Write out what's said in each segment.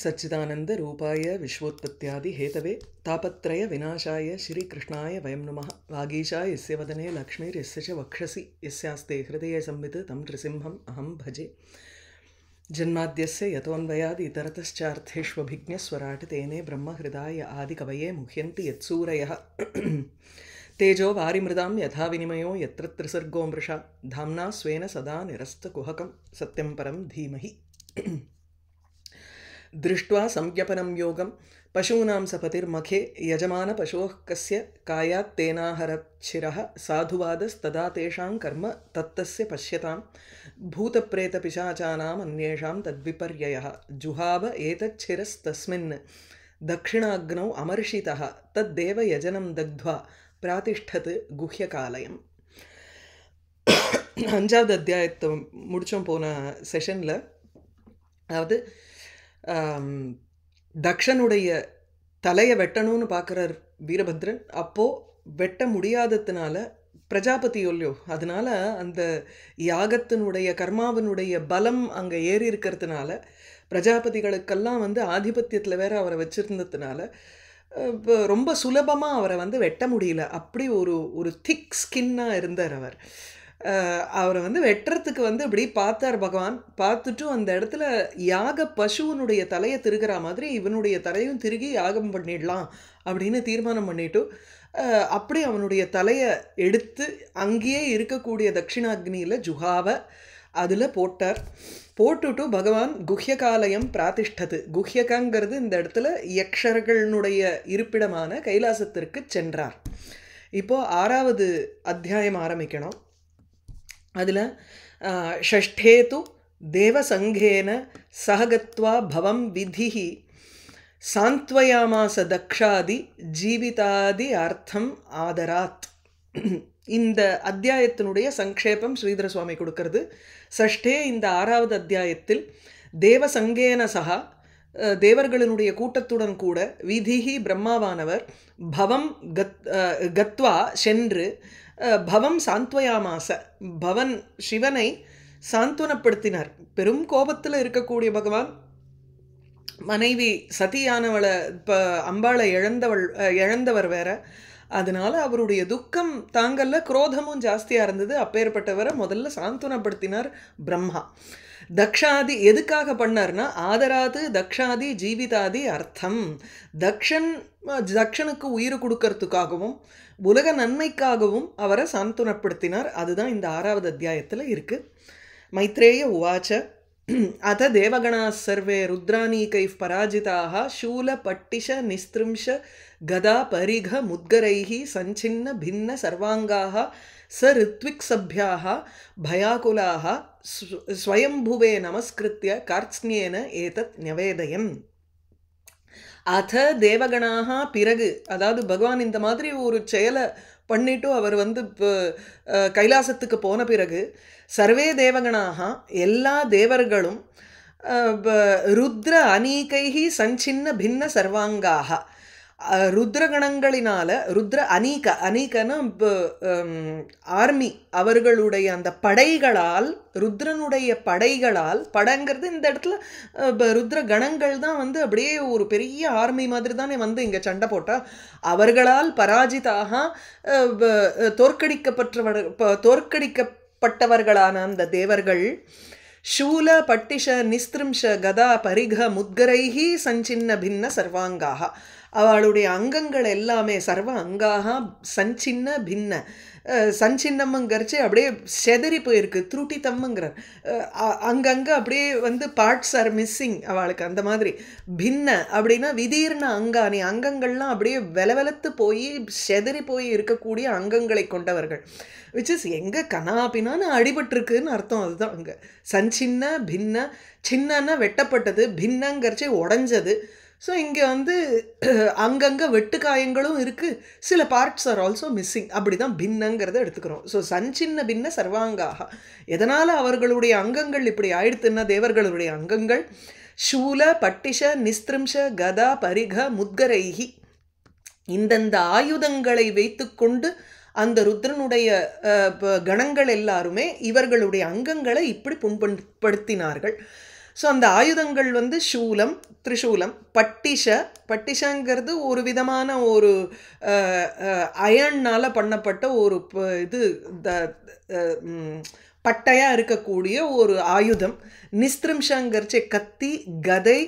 सच्चिदानंद रूपाय विश्वोत्पत्त्यादि Hathaway तापत्रय विनाशाय श्री कृष्णाय वयं नमः। वागीशा यस्य वदने लक्ष्मीर्यस्य च वक्षसि यस्यास्ते हृदये संवित् तं नृसिंहम् अहं भजे। जन्माद्यस्य यतोऽन्वयाद् इतरतश्चार्थेष्वभिज्ञस्वराट् तेने ब्रह्महृदाय आदिकवये मुह्यन्ति यत्सूरयः। तेजो वारिमृदां यथा विनिमयो यत्र त्रिसर्गो मृषा धाम्ना स्वेन सदा निरस्तकुहकं सत्यं परं धीमहि। दृष्ट्वा संज्ञपनं योगं पशूनां सपतिर्मखे यजमानपशोः कस्य कायात् तेनाहरच्छिरः साधुवादस्तदा तेषां कर्म तत्तस्य पश्यतां भूतप्रेतपिशाचानाम् अन्येषां तद्विपर्ययः जुहाव एतच्छिरस्तस्मिन् दक्षिणाग्नौ अमर्षितः तद्देव यजनं दग्ध्वा प्रातिष्ठत् गुह्यकालयम्. அஞ்சாவது அத்தியாயத்தை முடிச்சோம் போன செஷனில். அதாவது தக்ஷனுடைய தலையை வெட்டணும்னு பார்க்குறார் வீரபத்ரன். அப்போது வெட்ட முடியாததுனால பிரஜாபதி ஒல்லியோ, அதனால அந்த யாகத்தினுடைய கர்மாவினுடைய பலம் அங்கே ஏறி இருக்கிறதுனால பிரஜாபதிகளுக்கெல்லாம் ஆதிபத்தியத்தில் வேற அவரை வச்சுருந்ததுனால ரொம்ப சுலபமாக அவரை வெட்ட முடியல. அப்படி ஒரு திக் ஸ்கின்னாக இருந்தார் அவர். அவரை வெட்டுறதுக்கு இப்படி பார்த்தார் பகவான். பார்த்துட்டு அந்த இடத்துல யாக பசுவனுடைய தலையை திருகிற மாதிரி இவனுடைய தலையும் திருகி யாகம் பண்ணிடலாம் அப்படின்னு தீர்மானம் பண்ணிட்டு அப்படி அவனுடைய தலையை எடுத்து அங்கேயே இருக்கக்கூடிய தட்சிணாக்னியில் ஜுஹாவை அதில் போட்டார். போட்டுட்டு பகவான் குஹ்யகாலயம் பிராதிஷ்டது. குஹ்யகங்கிறது இந்த இடத்துல யக்ஷர்களுடைய இருப்பிடமான கைலாசத்திற்கு சென்றார். இப்போது 6வது அத்தியாயம் ஆரம்பிக்கணும். அதில் ஷஷ்டேது தேவசங்கேன சககத்வா பவம் விதிஹி சாந்த்வயாமாச தக்ஷாதி ஜீவிதாதி அர்த்தம் ஆதராத். இந்த அத்தியாயத்தினுடைய சங்கேபம் ஸ்ரீதர சுவாமி கொடுக்கறது. ஷஷ்டே இந்த 6வது அத்தியாயத்தில் தேவசங்கேன சகா தேவர்களினுடைய கூட்டத்துடன் கூட விதிஹி பிரம்மாவானவர் பவம் கத்வா சென்று பவம் சாந்த்வயாமாச பவன் சிவனை சாந்த்வனப்படுத்தினார். பெரும் கோபத்தில் இருக்கக்கூடிய பகவான் மனைவி சதியானவளை இப்போ அம்பாளை இழந்தவர் வேற. அதனால அவருடைய துக்கம் தாங்கல்ல, குரோதமும் ஜாஸ்தியாக இருந்தது. அப்பேற்பட்டவரை முதல்ல சாந்த்வனப்படுத்தினார் பிரம்மா. தக்ஷாதி எதுக்காக பண்ணார்னா ஆதராது தக்ஷாதி ஜீவிதாதி அர்த்தம். தக்ஷனுக்கு உயிர் கொடுக்கறதுக்காகவும் உலக நன்மைக்காகவும் அவரை சாந்துனப்படுத்தினார். அதுதான் இந்த 6வது அத்தியாயத்தில் இருக்குது. மைத்ரேய உவாச்ச அத தேவகணா சர்வே ருத்ராணீகைஃ பராஜிதாக சூல பட்டிஷ நிஸ்திரும்ஷ கதா பரிக முத்கரைஹி சஞ்சின்ன பின்ன சர்வாங்காக ச ரித்விக் சப்யாக பயாகுலாக ஸ்வயம்புவே நமஸ்கிருத்ய கார்த்ஸ்னியேன ஏதத் ஞவேதயம். அத தேவகணாக பிறகு, அதாவது பகவான் இந்த மாதிரி ஒரு செயலை பண்ணிட்டு அவர் கைலாசத்துக்கு போன பிறகு சர்வே தேவகணாக எல்லா தேவர்களும் ருத்ர அனீகைஹி சஞ்சின்ன பின்ன சர்வாங்காக ருத்ரகணங்களினால ருத்ர அனீகன ஆர்மி அவர்களுடைய அந்த படைகளால் ருத்ரனுடைய படைகளால் படங்கிறது இந்த இடத்துல ருத்ர கணங்கள் தான் அப்படியே ஒரு பெரிய ஆர்மி மாதிரி தானே இங்கே சண்டை போட்டால் அவர்களால் பராஜிதாக தோற்கடிக்கப்பட்டவர்களான அந்த தேவர்கள் சூல பட்டிஷ நிஸ்திரும்ஷ கதா பரிக முத்கரைஹி சஞ்சின்ன பின்ன சர்வாங்காக அவளுடைய அங்கங்கள் எல்லாமே சர்வ அங்காக சஞ்சின்ன பின்ன சஞ்சின்னம்ங்கிறச்சு அப்படியே செதறி போயிருக்கு. துருட்டித்தம்ங்கிறார். அங்கங்கே அப்படியே பார்ட்ஸ் ஆர் மிஸ்ஸிங் அவளுக்கு. அந்த மாதிரி பின்ன அப்படின்னா விதீர்ண அங்கானி அங்கங்கள்லாம் அப்படியே வெலவெலத்து போய் செதறி போய் இருக்கக்கூடிய அங்கங்களை கொண்டவர்கள். விச் இஸ் எங்கே கனாபினான்னு அடிபட்டிருக்குன்னு அர்த்தம். அதுதான் அங்கே சஞ்சின்ன பின்ன. சின்னன்னா வெட்டப்பட்டது, பின்னங்கிறச்சு உடஞ்சது. ஸோ இங்கே அங்கங்கே வெட்டுக்காயங்களும் இருக்குது, சில பார்ட்ஸ் ஆர் ஆல்சோ மிஸ்ஸிங். அப்படி தான் பின்னங்கிறத எடுத்துக்கிறோம். ஸோ சஞ்சின்ன பின்ன சர்வாங்காக. எதனால் அவர்களுடைய அங்கங்கள் இப்படி ஆயிடுத்துன்னா தேவர்களுடைய அங்கங்கள் சூல பட்டிஷ நிஸ்திரும்ஷ கதா பரிக முத்கரைஹி இந்தந்த ஆயுதங்களை வைத்து கொண்டு அந்த ருத்ரனுடைய கணங்கள் எல்லாருமே இவர்களுடைய அங்கங்களை இப்படி புண்படுத்தினார்கள். ஸோ அந்த ஆயுதங்கள் வந்து சூலம், திரிசூலம், பட்டிஷங்கிறது ஒரு விதமான ஒரு அயன்னால் பண்ணப்பட்ட ஒரு இது பட்டையாக இருக்கக்கூடிய ஒரு ஆயுதம். நிஸ்திரும்ஷங்கிறச்சு கத்தி, கதை.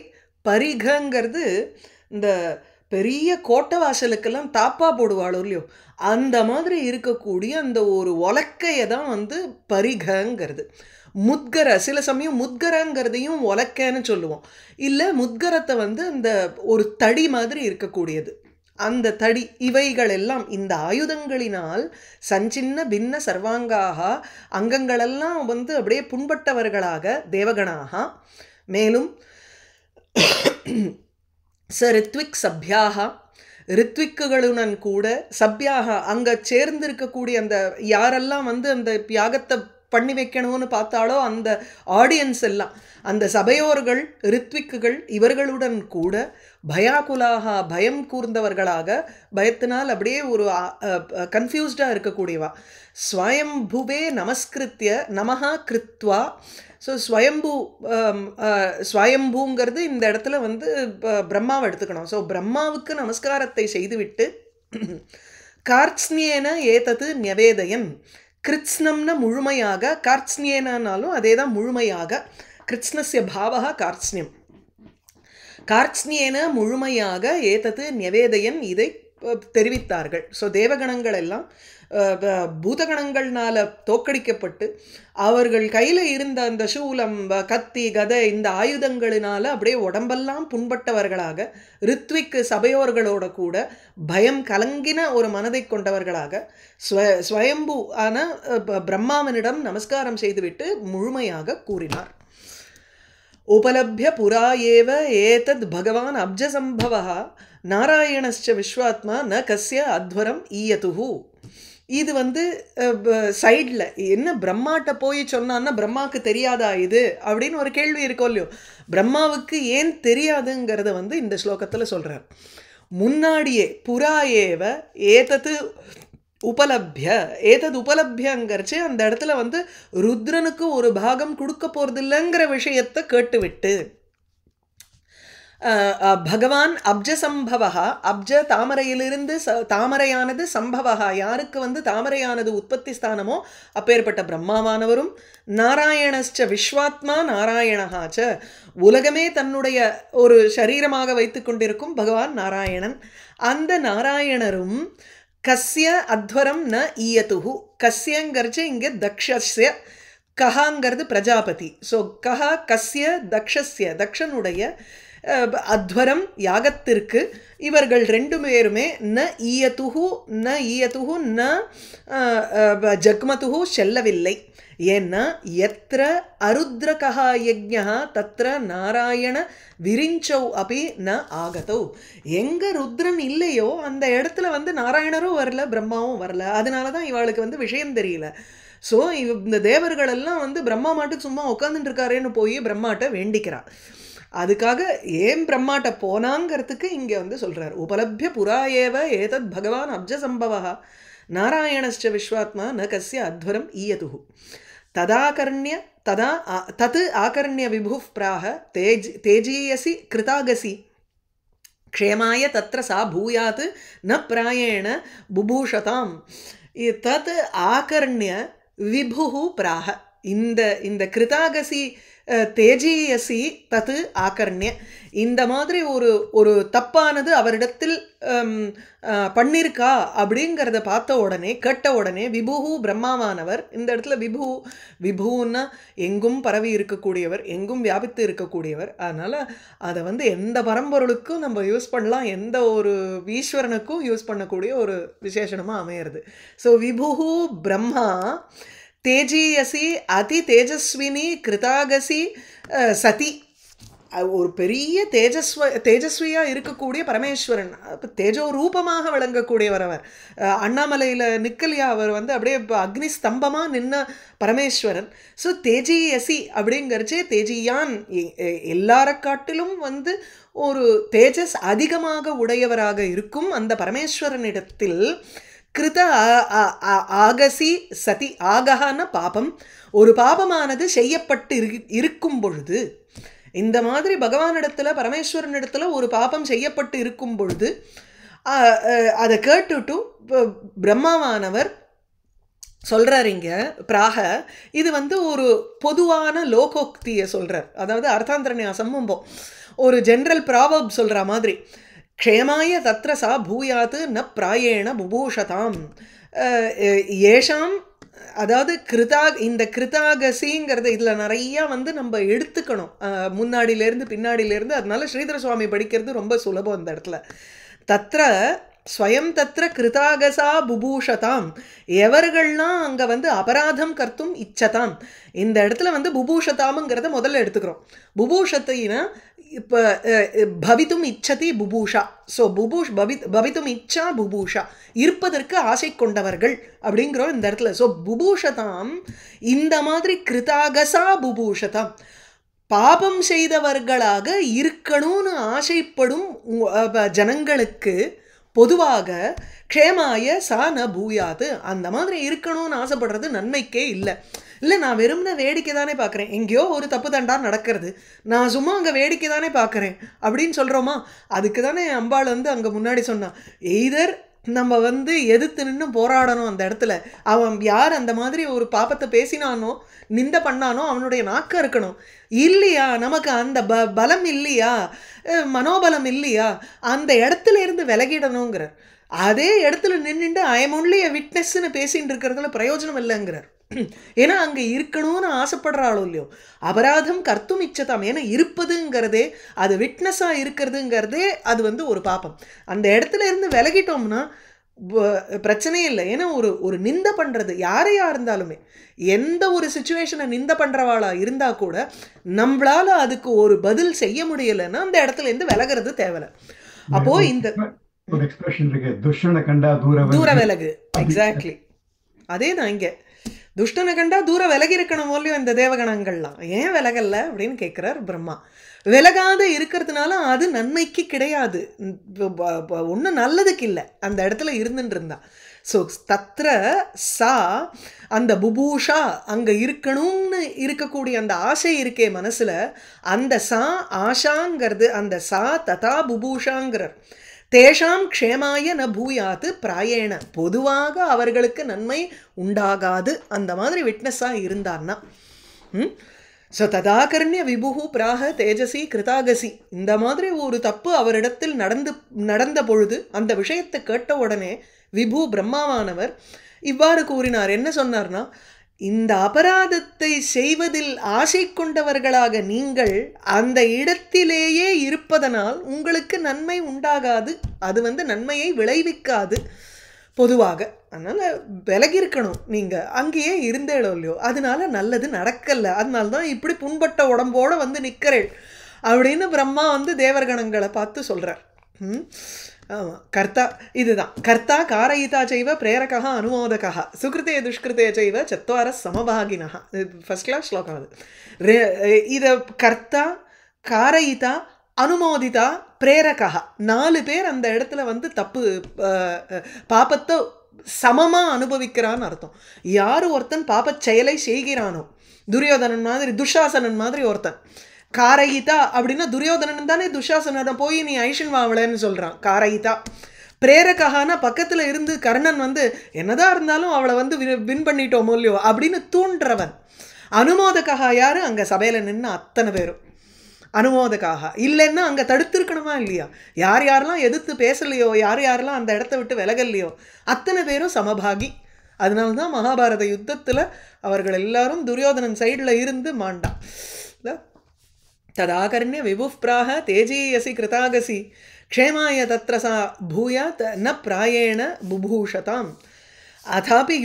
பரிகங்கிறது இந்த பெரிய கோட்டை வாசலுக்கெல்லாம் தாப்பா போடுவாளோ இல்லையோ அந்த மாதிரி இருக்கக்கூடிய அந்த ஒரு உலக்கையை தான் வந்து பரிகங்கிறது. முத்கர, சில சமயம் முத்கரங்கிறதையும் உலக்கைன்னு சொல்லுவோம். இல்லை முத்கரத்தை வந்து அந்த ஒரு தடி மாதிரி இருக்கக்கூடியது, அந்த தடி. இவைகள் எல்லாம் இந்த ஆயுதங்களினால் சஞ்சின்ன பின்ன சர்வாங்காக, அங்கங்களெல்லாம் வந்து அப்படியே புண்பட்டவர்களாக தேவகணாக. மேலும் ரித்விக் சப்யாக, ரித்விக்குகளுடன் கூட சப்யாக அங்கே சேர்ந்திருக்கக்கூடிய அந்த யாரெல்லாம் வந்து அந்த யாகத்தை பண்ணி வைக்கணும்னு பார்த்தாலோ அந்த ஆடியன்ஸ் எல்லாம், அந்த சபையோர்கள், ரித்விக்குகள், இவர்களுடன் கூட பயாகுலாக, பயம் கூர்ந்தவர்களாக, பயத்தினால் அப்படியே ஒரு கன்ஃபியூஸ்டாக இருக்கக்கூடியவா. ஸ்வயம்புவே நமஸ்கிருத்திய நமஹா கிருத்வா. ஸோ ஸ்வயம்பூங்கிறது இந்த இடத்துல வந்து பிரம்மாவை எடுத்துக்கணும். ஸோ பிரம்மாவுக்கு நமஸ்காரத்தை செய்துவிட்டு கார்த்ஸ்னியேன ஏதது நிவேதயன், கிருத்ஸ்னம்ன முழுமையாக, கார்த்ஸ்னியேனாலும் அதே தான் முழுமையாக, கிருத்ஸ்னஸ்ய பாவகா கார்த்ஸ்னியம், கார்த்ஸ்னியேன முழுமையாக ஏதது நிவேதயன் இதை தெரிவித்தார்கள். ஸோ தேவகணங்கள் எல்லாம் பூதகணங்கள்னால தோக்கடிக்கப்பட்டு அவர்கள் கையில் இருந்த அந்த சூலம், கத்தி, கதை இந்த ஆயுதங்களினால அப்படியே உடம்பெல்லாம் புண்பட்டவர்களாக, ரித்விக்கு சபையோர்களோட கூட பயம் கலங்கின ஒரு மனதை கொண்டவர்களாக ஸ்வயம்பு ஆன பிரம்மாவனிடம் நமஸ்காரம் செய்துவிட்டு முழுமையாக கூறினார். உபலப்ய புரா ஏவ ஏதத் பகவான் அப்ஜசம்பவः நாராயணஸ்ச விஸ்வாத்மா ந கஸ்ய அத்வரம் ஈயதுஹு. இது வந்து சைடில் என்ன பிரம்மாட்ட போய் சொன்னான்னா பிரம்மாவுக்கு தெரியாதா இது அப்படின்னு ஒரு கேள்வி இருக்கோ இல்லையோ. பிரம்மாவுக்கு ஏன் தெரியாதுங்கிறத வந்து இந்த ஸ்லோகத்தில் சொல்கிறார். முன்னாடியே புரா ஏவ ஏதது உபலப்ய, ஏதது உபலப்யங்கிறச்சு அந்த இடத்துல வந்து ருத்ரனுக்கு ஒரு பாகம் கொடுக்க போகிறதில்லைங்கிற விஷயத்தை கேட்டுவிட்டு பகவான் அப்ஜசம்பவா, அப்ஜ தாமரையிலிருந்து தாமரையானது சம்பவா, யாருக்கு வந்து தாமரையானது உற்பத்தி ஸ்தானமோ அப்பேற்பட்ட பிரம்மாவானவரும், நாராயணஸ்ச விஸ்வாத்மா நாராயணஹாச்ச, உலகமே தன்னுடைய ஒரு சரீரமாக வைத்து கொண்டிருக்கும் பகவான் நாராயணன், அந்த நாராயணரும் கஸ்ய அத்வரம் ந ஈயதுஹு. கஸ்யங்கிறச்சு இங்கே தக்ஷஸ்ய, கஹாங்கிறது பிரஜாபதி. ஸோ கஹா கஸ்ய தக்ஷஸ்ய, தக்ஷனுடைய அத்வரம் யாகத்திற்கு இவர்கள் ரெண்டு பேருமே ந ஈயதுஹு ந ஜக்மதுஹு செல்லவில்லை. ஏன்னா எத்திர அருத்ரகா யஜ்ஞா தத்திர நாராயண விரிஞ்சௌ அபி ந ஆகதௌ. எங்கே ருத்ரன் இல்லையோ அந்த இடத்துல வந்து நாராயணரும் வரல, பிரம்மாவும் வரல. அதனால தான் இவளுக்கு வந்து விஷயம் தெரியல. ஸோ இந்த தேவர்களெல்லாம் வந்து பிரம்மா மாட்டுக்கு சும்மா உட்காந்துட்டு இருக்காரேன்னு போய் பிரம்மாட்ட வேண்டிக்கிறான். அதுக்காக ஏன் பிரம்மாட்ட போனாங்கிறதுக்கு இங்கே வந்து சொல்கிறார். உபலப்ய புரா ஏவ ஏதத் பகவான் அப்ஜசம்பவः நாராயணஸ்ச விஸ்வாத்மா ந கஸ்ய அத்வரம் ஈயதுஹு. ததாகர்ணிய தத் ஆகர்ணிய விபுः பிராஹ தேஜீயசி கிருதாகசி க்ஷேமாய தத்ர சா பூயாத் ந பிராயேண புபூஷதாம். தத் ஆகர்ணிய விபுः பிராஹ, இந்த கிருதாகசி தேஜீயசி தத்து ஆகர்ணிய, இந்த மாதிரி ஒரு தப்பானது அவரிடத்தில் பண்ணிருக்கா அப்படிங்கிறத பார்த்த உடனே, கேட்ட உடனே விபுஹு பிரம்மாவானவர், இந்த இடத்துல விபுன்னா எங்கும் பரவி இருக்கக்கூடியவர், எங்கும் வியாபித்து இருக்கக்கூடியவர். அதனால் அதை வந்து எந்த பரம்பொருளுக்கும் நம்ம யூஸ் பண்ணலாம், எந்த ஒரு ஈஸ்வரனுக்கும் யூஸ் பண்ணக்கூடிய ஒரு விசேஷணமாக அமையிறது. ஸோ விபுஹு பிரம்மா தேஜீயசி அதி தேஜஸ்வினி கிருதாகசி சதி, ஒரு பெரிய தேஜஸ்வியாக இருக்கக்கூடிய பரமேஸ்வரன், தேஜோ ரூபமாக விளங்கக்கூடியவர் அவர். அண்ணாமலையில் நிக்கலையா அவர் வந்து அப்படியே அக்னி ஸ்தம்பமாக நின்ன பரமேஸ்வரன். ஸோ தேஜீயசி அப்படிங்கிறச்சே தேஜியான், எல்லார காட்டிலும் வந்து ஒரு தேஜஸ் அதிகமாக உடையவராக இருக்கும் அந்த பரமேஸ்வரனிடத்தில் கிருத ஆகசி சதி, ஆகஹான பாபம், ஒரு பாபமானது செய்யப்பட்டு இருக்கும் பொழுது, இந்த மாதிரி பகவானிடத்துல பரமேஸ்வரனிடத்துல ஒரு பாபம் செய்யப்பட்டு இருக்கும் பொழுது அதை கேட்டுட்டு பிரம்மாவானவர் சொல்றார் இங்க பிராக. இது வந்து ஒரு பொதுவான லோகோக்தியை சொல்றார், அதாவது அர்த்தாந்தரநியாசம் ஒரு ஜென்ரல் ப்ராவர்ப் சொல்ற மாதிரி. க்ஷேமாய தத்ர சா பூயாத்து ந பிராயேண புபூஷதாம் ஏஷாம், அதாவது இந்த கிருதாகசிங்கிறது இதில் நிறையா வந்து நம்ம எடுத்துக்கணும் முன்னாடியிலேருந்து பின்னாடியிலேருந்து. அதனால ஸ்ரீதர சுவாமி படிக்கிறது ரொம்ப சுலபம் இந்த இடத்துல. தத்ர ஸ்வயம் தத்ர கிருதாகசா புபூஷதாம், எவர்கள்லாம் அங்கே வந்து அபராதம் கர்த்தும் இச்சதாம். இந்த இடத்துல வந்து புபூஷதாமுங்கிறத முதல்ல எடுத்துக்கிறோம். புபூஷத்தினா இப்போ பவித்தும் இச்சதி புபூஷா. ஸோ பவித்தும் இச்சா புபூஷா, இருப்பதற்கு ஆசை கொண்டவர்கள் அப்படிங்கிறோம் இந்த இடத்துல. ஸோ புபூஷதாம், இந்த மாதிரி கிருதாகசா புபூஷதாம், பாபம் செய்தவர்களாக இருக்கணும்னு ஆசைப்படும் ஜனங்களுக்கு பொதுவாக க்ஷேமாய சா ந பூயாது, அந்த மாதிரி இருக்கணும்னு ஆசைப்படுறது நன்மைக்கே இல்லை. இல்லை, நான் வெறும்ன வேடிக்கை தானே பார்க்குறேன், எங்கேயோ ஒரு தப்பு தண்டா நடக்கிறது, நான் சும்மா அங்கே வேடிக்கை தானே பார்க்குறேன் அப்படின்னு சொல்கிறோமா? அதுக்கு தானே அம்பாள் வந்து அங்கே முன்னாடி சொன்னான், எய்தர் நம்ம வந்து எதிர்த்து நின்று போராடணும் அந்த இடத்துல. அவன் யார் அந்த மாதிரி ஒரு பாப்பத்தை பேசினானோ நிந்த பண்ணானோ அவனுடைய நாக்க இருக்கணும். இல்லையா, நமக்கு அந்த பலம் இல்லையா, மனோபலம் இல்லையா, அந்த இடத்துல இருந்து விலகிடணுங்கிறார். அதே இடத்துல நின்றுட்டு ஐ எம் ஒன்லி எ விட்னஸ்ன்னு பேசிகிட்டு இருக்கிறதுல பிரயோஜனம் இல்லைங்கிறார். ஏன்னா அங்கே இருக்கணும்னு ஆசைப்படுறாளோ இல்லையோ, அபராதம் கர்த்தும் இச்சதாம். ஏன்னா இருப்பதுங்கிறதே, அது விட்னஸாக இருக்கிறதுங்கிறதே அது வந்து ஒரு பாப்பம். அந்த இடத்துல இருந்து விலகிட்டோம்னா பிரச்சனையே இல்லை. ஏன்னா ஒரு நிந்த பண்ணுறது யாரையா இருந்தாலுமே, எந்த ஒரு சுச்சுவேஷனை நிந்த பண்ணுறவாளா இருந்தால் கூட நம்மளால் அதுக்கு ஒரு பதில் செய்ய முடியலைன்னா அந்த இடத்துல இருந்து விலகிறது தேவையில்லை. அப்போது இந்த ஒரு எக்ஸ்பிரஷன் இருக்கு, துஷ்டனை கண்டா தூர விலகு. எக்ஸாக்ட்லி அதே தான் இங்கே. துஷ்டனை கண்டா தூரம் விலகி இருக்கணும் போலையும் இந்த தேவகணங்கள்லாம் ஏன் விலகல்ல அப்படின்னு கேட்குறார் பிரம்மா. விலகாத இருக்கிறதுனால அது நன்மைக்கு கிடையாது, ஒன்றும் நல்லதுக்கு இல்லை அந்த இடத்துல இருந்துட்டு இருந்தா. ஸோ தத்ர சா, அந்த புபூஷா, அங்கே இருக்கணும்னு இருக்கக்கூடிய அந்த ஆசை இருக்கே மனசில், அந்த சா ஆஷாங்கிறது, அந்த சா ததா புபூஷாங்கிறார். தேஷாம் க்ஷேமாய ந பூயாத்து பிராயேண, பொதுவாக அவர்களுக்கு நன்மை உண்டாகாது அந்த மாதிரி விட்னஸாக இருந்தார்னா. ஸோ ததாகர்ணிய விபுகு பிராக தேஜசி கிருதாகசி, இந்த மாதிரி ஒரு தப்பு அவரிடத்தில் நடந்த பொழுது அந்த விஷயத்தை கேட்ட உடனே விபு பிரம்மாவானவர் இவ்வாறு கூறினார். என்ன சொன்னார்னா, இந்த அபராதத்தை செய்வதில் ஆசை கொண்டவர்களாக நீங்கள் அந்த இடத்திலேயே இருப்பதனால் உங்களுக்கு நன்மை உண்டாகாது, அது வந்து நன்மையை விளைவிக்காது பொதுவாக. அதனால் விலகிருக்கணும், நீங்கள் அங்கேயே இருந்தேளோ இல்லையோ, அதனால நல்லது நடக்கலை, அதனால தான் இப்படி புண்பட்ட உடம்போடு வந்து நிற்கிறேள் அப்படின்னு பிரம்மா வந்து தேவர்கணங்களை பார்த்து சொல்கிறார். ஆமாம், கர்த்தா இதுதான். கர்த்தா காரயிதா செய்வ பிரேரகா அனுமோதகா சுகிருத்தே துஷ்கிருத்தே செய்வ சத்வார சமபாகினா. ஃபர்ஸ்ட் கிளாஸ் ஸ்லோகம் அது. இதை கர்த்தா காரயிதா அனுமோதிதா பிரேரகா, 4 பேர் அந்த இடத்துல வந்து தப்பு பாபத்தை சமமாக அனுபவிக்கிறான்னு அர்த்தம். யார் ஒருத்தன் பாப்பச் செயலை செய்கிறானோ, துரியோதனன் மாதிரி துஷாசனன் மாதிரி ஒருத்தன், காரயிதா அப்படின்னா துரியோதனன் தானே துஷாசனனை போய் நீ ஐஷன் வாவலன்னு சொல்கிறான். காரயிதா பிரேரகானா பக்கத்தில் இருந்து கர்ணன் வந்து என்னதான் இருந்தாலும் அவளை வந்து வின் பண்ணிட்டோமோ இல்லையோ அப்படின்னு தூண்டுறவன். அனுமோதகா யார், அங்கே சபையில் நின்று அத்தனை பேரும் அனுமோதகாக. இல்லைன்னா அங்கே தடுத்திருக்கணுமா இல்லையா, யார் யாரெல்லாம் எதிர்த்து பேசலையோ, யார் யாரெல்லாம் அந்த இடத்த விட்டு விலகலையோ அத்தனை பேரும் சமபாகி. அதனால தான் மகாபாரத யுத்தத்தில் அவர்கள் எல்லாரும் துரியோதனன் சைடில் இருந்து மாண்டான். ததாகர்ணிய விபுப்ராக தேஜீயசி கிருதாகசி க்ஷேமாய தத்ர சா பூயாத் ந பிராயேண புபூஷதாம். அதாபி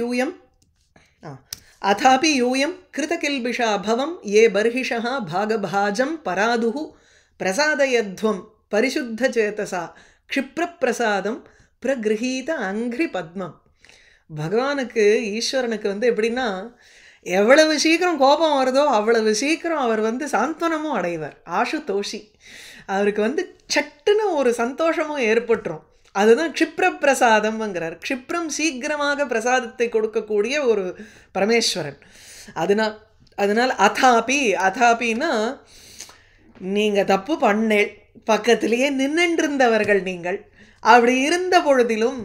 யூயம் கிருதகில்பிஷா பவம் ஏ பர்ஹிஷா பாகபாஜம் பராதுஹு பிரசாதயத்வம் பரிசுத்தசேதசா க்ஷிப்ரப்பிரசாதம் பிரகிரஹீத அங்கிரி பத்மம். பகவானுக்கு ஈஸ்வரனுக்கு வந்து எப்படின்னா, எவ்வளவு சீக்கிரம் கோபம் வருதோ அவ்வளவு சீக்கிரம் அவர் வந்து சாந்தனமும் அடைவார். ஆசுதோஷி, அவருக்கு வந்து சட்டுன்னு ஒரு சந்தோஷமும் ஏற்பட்டுரும். அதுதான் க்ஷிப்ரப்பிரசாதம்ங்கிறார். க்ஷிப்ரம் சீக்கிரமாக பிரசாதத்தை கொடுக்கக்கூடிய ஒரு பரமேஸ்வரன். அதனால் அதாபின்னா நீங்கள் தப்பு பண்ணேள், பக்கத்திலேயே நின்றுருந்தவர்கள் நீங்கள். அப்படி இருந்த பொழுதிலும்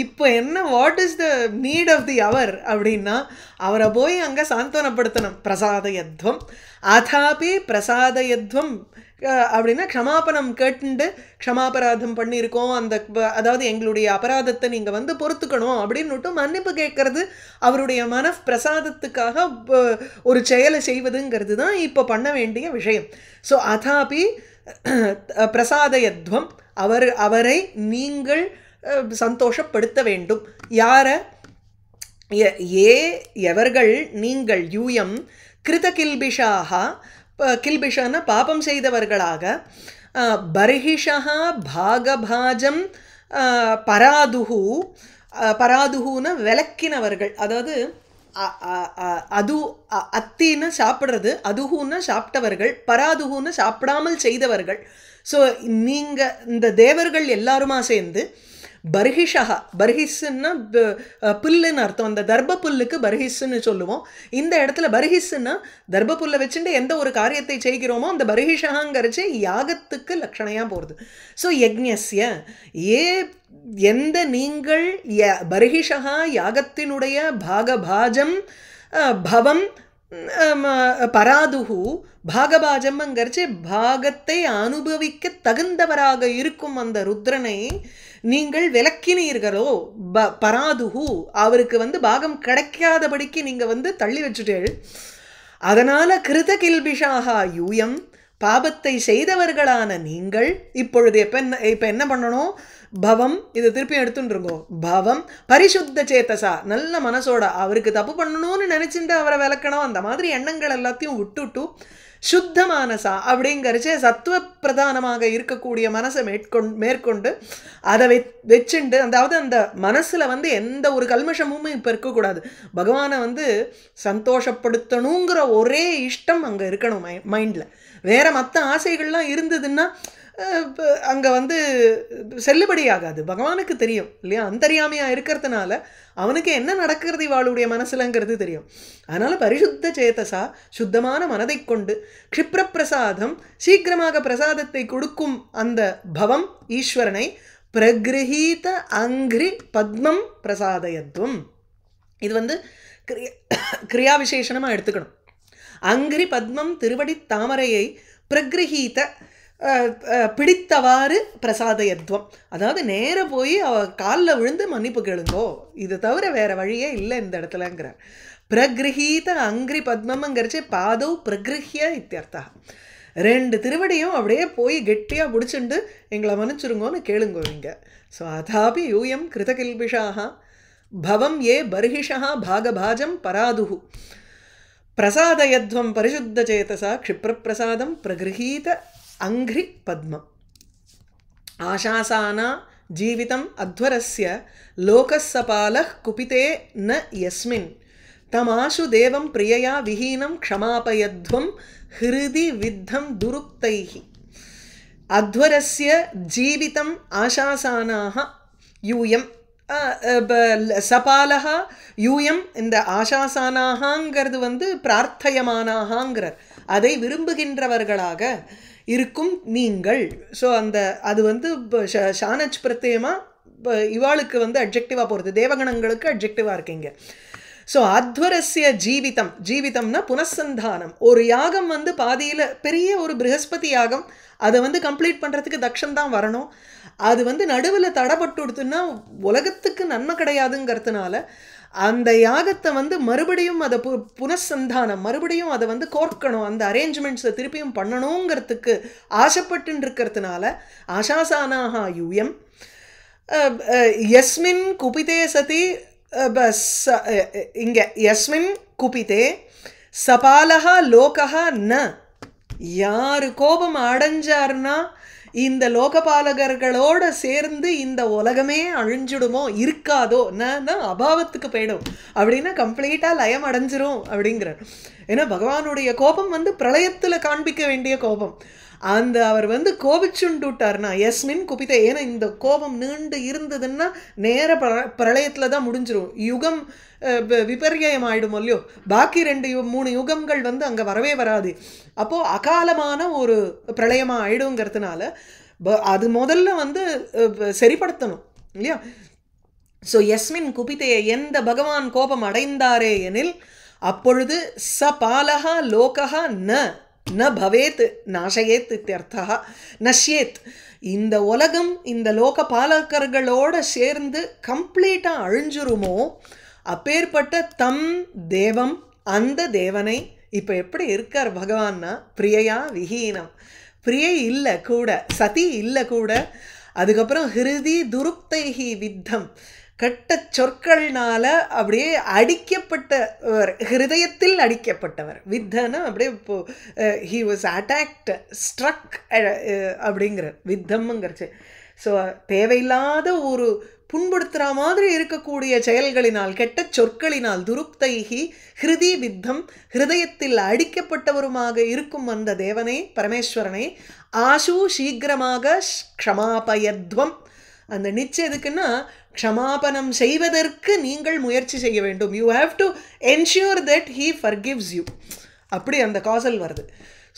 இப்போ என்ன, what is the need of the hour அப்படின்னா, அவரை போய் அங்கே சாந்தனப்படுத்தணும். பிரசாதயத்வம் அதாபி பிரசாதயத்வம் அப்படின்னா க்ஷமாபணம் கேட்டுண்டு க்ஷமாபராதம் பண்ணியிருக்கோம், அந்த அதாவது எங்களுடைய அபராதத்தை நீங்கள் வந்து பொறுத்துக்கணும் அப்படின்னுட்டு மன்னிப்பு கேட்கறது அவருடைய பிரசாதத்துக்காக ஒரு செயலை செய்வதுங்கிறது தான் இப்போ பண்ண வேண்டிய விஷயம். ஸோ அதாபி பிரசாதயத்வம், அவரை நீங்கள் சந்தோஷப்படுத்த வேண்டும். யாரை? எவர்கள் நீங்கள் யூயம் கிருத கில்பிஷாக, கில்பிஷான பாபம் செய்தவர்களாக, பர்ஹிஷா பாகபாஜம் பராதுஹு, பராதுஹுன்னு விளக்கினவர்கள், அதாவது அது அத்தின்னு சாப்பிட்றது, அதுஹுன்னு சாப்பிட்டவர்கள், பராதுஹுன்னு சாப்பிடாமல் செய்தவர்கள். ஸோ நீங்கள் இந்த தேவர்கள் எல்லாருமா சேர்ந்து பர்ஹிஷா, பர்ஹிஸ்ன்னா புல்லுன்னு அர்த்தம், அந்த தர்ப புல்லுக்கு பர்ஹிஸ்ன்னு சொல்லுவோம். இந்த இடத்துல பர்ஹிஸ்ன்னா தர்ப புல்லை வச்சுட்டு எந்த ஒரு காரியத்தை செய்கிறோமோ அந்த பர்ஹிஷாங்கிறச்சு யாகத்துக்கு லட்சணையாக போகிறது. ஸோ யக்ஞஸ்ய எந்த நீங்கள் பர்ஹிஷா யாகத்தினுடைய பாகபாஜம் பவம் பராதுஹு, பாகபாஜம்ங்கிறச்சு பாகத்தை அனுபவிக்க தகுந்தவராக இருக்கும் அந்த ருத்ரனை நீங்கள் விலக்கினீர்களோ, பராதுஹு அவருக்கு வந்து பாகம் கிடைக்காதபடிக்கு நீங்கள் வந்து தள்ளி வச்சுட்டேள். அதனால் கிருத கில்பிஷாக யூயம், பாபத்தை செய்தவர்களான நீங்கள் இப்பொழுது இப்போ என்ன பண்ணணும்? பவம், இது திருப்பி எடுத்துட்டுருங்கோ. பவம் பரிசுத்த சேத்தசா, நல்ல மனசோட அவருக்கு தப்பு பண்ணணும்னு நினச்சிட்டு அவரை விளக்கணும். அந்த மாதிரி எண்ணங்கள் எல்லாத்தையும் விட்டுட்டு சுத்த மனசா அப்படிங்கிறச்சே சத்துவ பிரதானமாக இருக்கக்கூடிய மனசை மேற்கொண்டு அதை வச்சுண்டு, அதாவது அந்த மனசில் வந்து எந்த ஒரு கல்மஷமும் இப்போ இருக்கக்கூடாது. பகவானை வந்து சந்தோஷப்படுத்தணுங்கிற ஒரே இஷ்டம் அங்கே இருக்கணும் மைண்டில். வேறு மற்ற ஆசைகள்லாம் இருந்ததுன்னா அங்கே வந்து செல்லுபடியாகாது. பகவானுக்கு தெரியும் இல்லையா, அந்தரியாமையாக இருக்கிறதுனால அவனுக்கு என்ன நடக்கிறது இவாளுடைய மனசுலங்கிறது தெரியும். அதனால் பரிசுத்த சேதசா, சுத்தமான மனதை கொண்டு, க்ஷிப்ரப்பிரசாதம் சீக்கிரமாக பிரசாதத்தை கொடுக்கும் அந்த பவம் ஈஸ்வரனை பிரகிரஹீத அங்கிரி பத்மம் பிரசாதயத்வம். இது வந்து கிரியா விசேஷணமாக எடுத்துக்கணும். அங்கிரி பத்மம் திருவடி தாமரையை பிரகிரஹீத பிடித்தவாறு பிரசாதயத்வம், அதாவது நேர போய் அவ காலில் விழுந்து மன்னிப்பு கேளுங்கோ, இது தவிர வேற வழியே இல்லை இந்த இடத்துலங்கிறார். பிரகிரஹீத அங்கிரி பத்மம்ங்கிறச்சு பாதவ் பிரகிருஹ்ய இத்தியர்த்தா. ரெண்டு திருவடியும் அப்படியே போய் கெட்டியாக பிடிச்சிண்டு எங்களை மன்னிச்சிருங்கோன்னு கேளுங்கோ இங்கே. ஸோ அதாபி யூயம் கிருதகில்பிஷாக பவம் ஏ பர்ஹிஷா பாகபாஜம் பராதுஹு பிரசாதயத்வம் பரிசுத்த சேதசா க்ஷிப்ரப்பிரசாதம் பிரகிரஹீத அங்கிரி பத்மம். ஆசாசானா ஜீவிதம் அத்வரஸ்ய லோகசபாலஹ் குபிதே ந யஸ்மின் தமாசு தேவம் பிரியயா விஹீனம் க்ஷமாபயத்வம் ஹிருதி வித்தம் துருக்தைஹி. அத்வரஸ்ய ஜீவிதம் ஆசாசானாக யூயம் சபாலஹா யூயம். இந்த ஆசாசானாகங்கிறது வந்து பிரார்த்தயமானாகங்கிறார், அதை விரும்புகின்றவர்களாக இருக்கும் நீங்கள். ஸோ அந்த அது வந்து ஷானச் பிரத்யமாக இவாளுக்கு வந்து அட்ஜெக்டிவாக போகிறது, தேவகணங்களுக்கு அட்ஜெக்டிவாக இருக்கீங்க. ஸோ அத்வரஸ்ய ஜீவிதம், ஜீவிதம்னா புனசந்தானம். ஒரு யாகம் வந்து பாதியில் பெரிய ஒரு ப்ரஹஸ்பதி யாகம், அதை வந்து கம்ப்ளீட் பண்ணுறதுக்கு தக்ஷன் தான் வரணும். அது வந்து நடுவில் தடைப்பட்டு கொடுத்துன்னா உலகத்துக்கு நன்மை கிடையாதுங்கிறதுனால அந்த யாகத்தை வந்து மறுபடியும் அதை புனசந்தானம், மறுபடியும் அதை வந்து கோர்க்கணும், அந்த அரேஞ்ச்மெண்ட்ஸை திருப்பியும் பண்ணணுங்கிறதுக்கு ஆசைப்பட்டு இருக்கிறதுனால ஆசாசானாக யூயம். யஸ்மின் குபிதே சதி, இங்கே யஸ்மின் குபிதே சபாலஹா லோகஹா ந, யார் கோபம் அடைஞ்சார்னா இந்த லோகபாலகர்களோடு சேர்ந்து இந்த உலகமே அழிஞ்சிடுமோ, இருக்காதோ, நான் அபாவத்துக்கு போயிடும் அப்படின்னா கம்ப்ளீட்டாக லயம் அடைஞ்சிரும் அப்படிங்கிறார். ஏன்னா பகவானுடைய கோபம் வந்து பிரளயத்தில் காண்பிக்க வேண்டிய கோபம், அந்த அவர் வந்து கோபிச்சுண்டுட்டார்னா யஸ்மின் குபிதே, ஏன்னா இந்த கோபம் நீண்டு இருந்ததுன்னா நேர பிரளயத்தில் தான் முடிஞ்சிடும், யுகம் விபர்யம் ஆயிடும் இல்லையோ, பாக்கி 2-3 யுகங்கள் வந்து அங்கே வரவே வராது, அப்போது அகாலமான ஒரு பிரளயமாக ஆயிடுங்கிறதுனால அது முதல்ல வந்து சரிப்படுத்தணும் இல்லையா. ஸோ யஸ்மின் குபிதே, எந்த பகவான் கோபம் அடைந்தாரே எனில் அப்பொழுது ச பாலகா லோகா ந பவேத் நாசயேத் இத்தியர்த்தா நஷ்யேத், இந்த உலகம் இந்த லோக பாலகர்களோட சேர்ந்து கம்ப்ளீட்டாக அழிஞ்சிருமோ அப்பேற்பட்ட தம் தேவம், அந்த தேவனை இப்போ எப்படி இருக்கார் பகவான்னா பிரியையா விஹீனம், பிரியை இல்லை கூட, சதி இல்லை கூட, அதுக்கப்புறம் ஹிருதி துருப்தைஹி வித்தம், கட்ட சொற்கள்னால அப்படியே அடிக்கப்பட்டவர், ஹிருதயத்தில் அடிக்கப்பட்டவர், வித்தனா அப்படியே இப்போ ஹி வாஸ் அட்டாக்ட் ஸ்ட்ரக் அப்படிங்கிற வித்தம்ங்கிறச்சு. ஸோ தேவையில்லாத ஒரு புண்படுத்துகிற மாதிரி இருக்கக்கூடிய செயல்களினால், கெட்ட சொற்களினால், துருப்தைஹி ஹிருதி வித்தம், ஹிருதயத்தில் அடிக்கப்பட்டவருமாக இருக்கும் அந்த தேவனை பரமேஸ்வரனை ஆசு சீக்கிரமாக க்ஷமாபயத்வம், அந்த நிச்சயம் எதுக்குன்னா க்ஷமாபனம் செய்வதற்கு நீங்கள் முயற்சி செய்ய வேண்டும், you have to ensure that he forgives you, அப்படி அந்த காசல் வருது.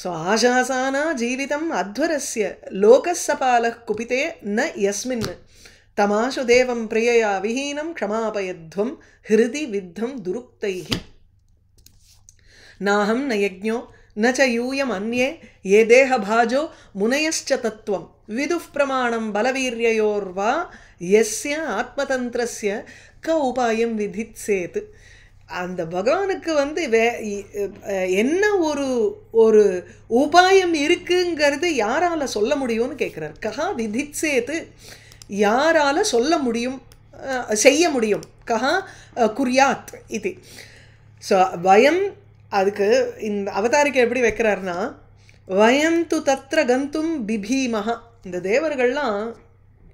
ஸோ ஆசாசானா ஜீவிதம் அத்வரஸ்ய லோகசபால குபிதே ந யஸ்மின் தமாசு தேவம் பிரியயா விஹீனம் க்ஷமாபயத்வம் ஹிருதி வித்தம் துருப்தைஹி நாஹம் ந யஜ்ஞோ ந ச யூயம் அன்யே ஏ தேஹபாஜோ முனயஸ்ச தத்துவம் விதுஃப் பிரமாணம் பலவீர்யோர்வா யஸ்ய ஆத்மதந்திரஸ்ய க உபாயம் விதித்சேத். அந்த பகவானுக்கு வந்து என்ன ஒரு ஒரு உபாயம் இருக்குங்கிறது யாரால சொல்ல முடியும்னு கேட்குறார். கஹா விதித்சேத்து, யாரால சொல்ல முடியும், செய்ய முடியும், கஹா குர்யாத் இது. ஸோ வயம், அதுக்கு இந்த அவதாரிக்கை எப்படி வைக்கிறார்னா வயம் து தத்ர கந்தும் பிபீமஹா, இந்த தேவர்கள்லாம்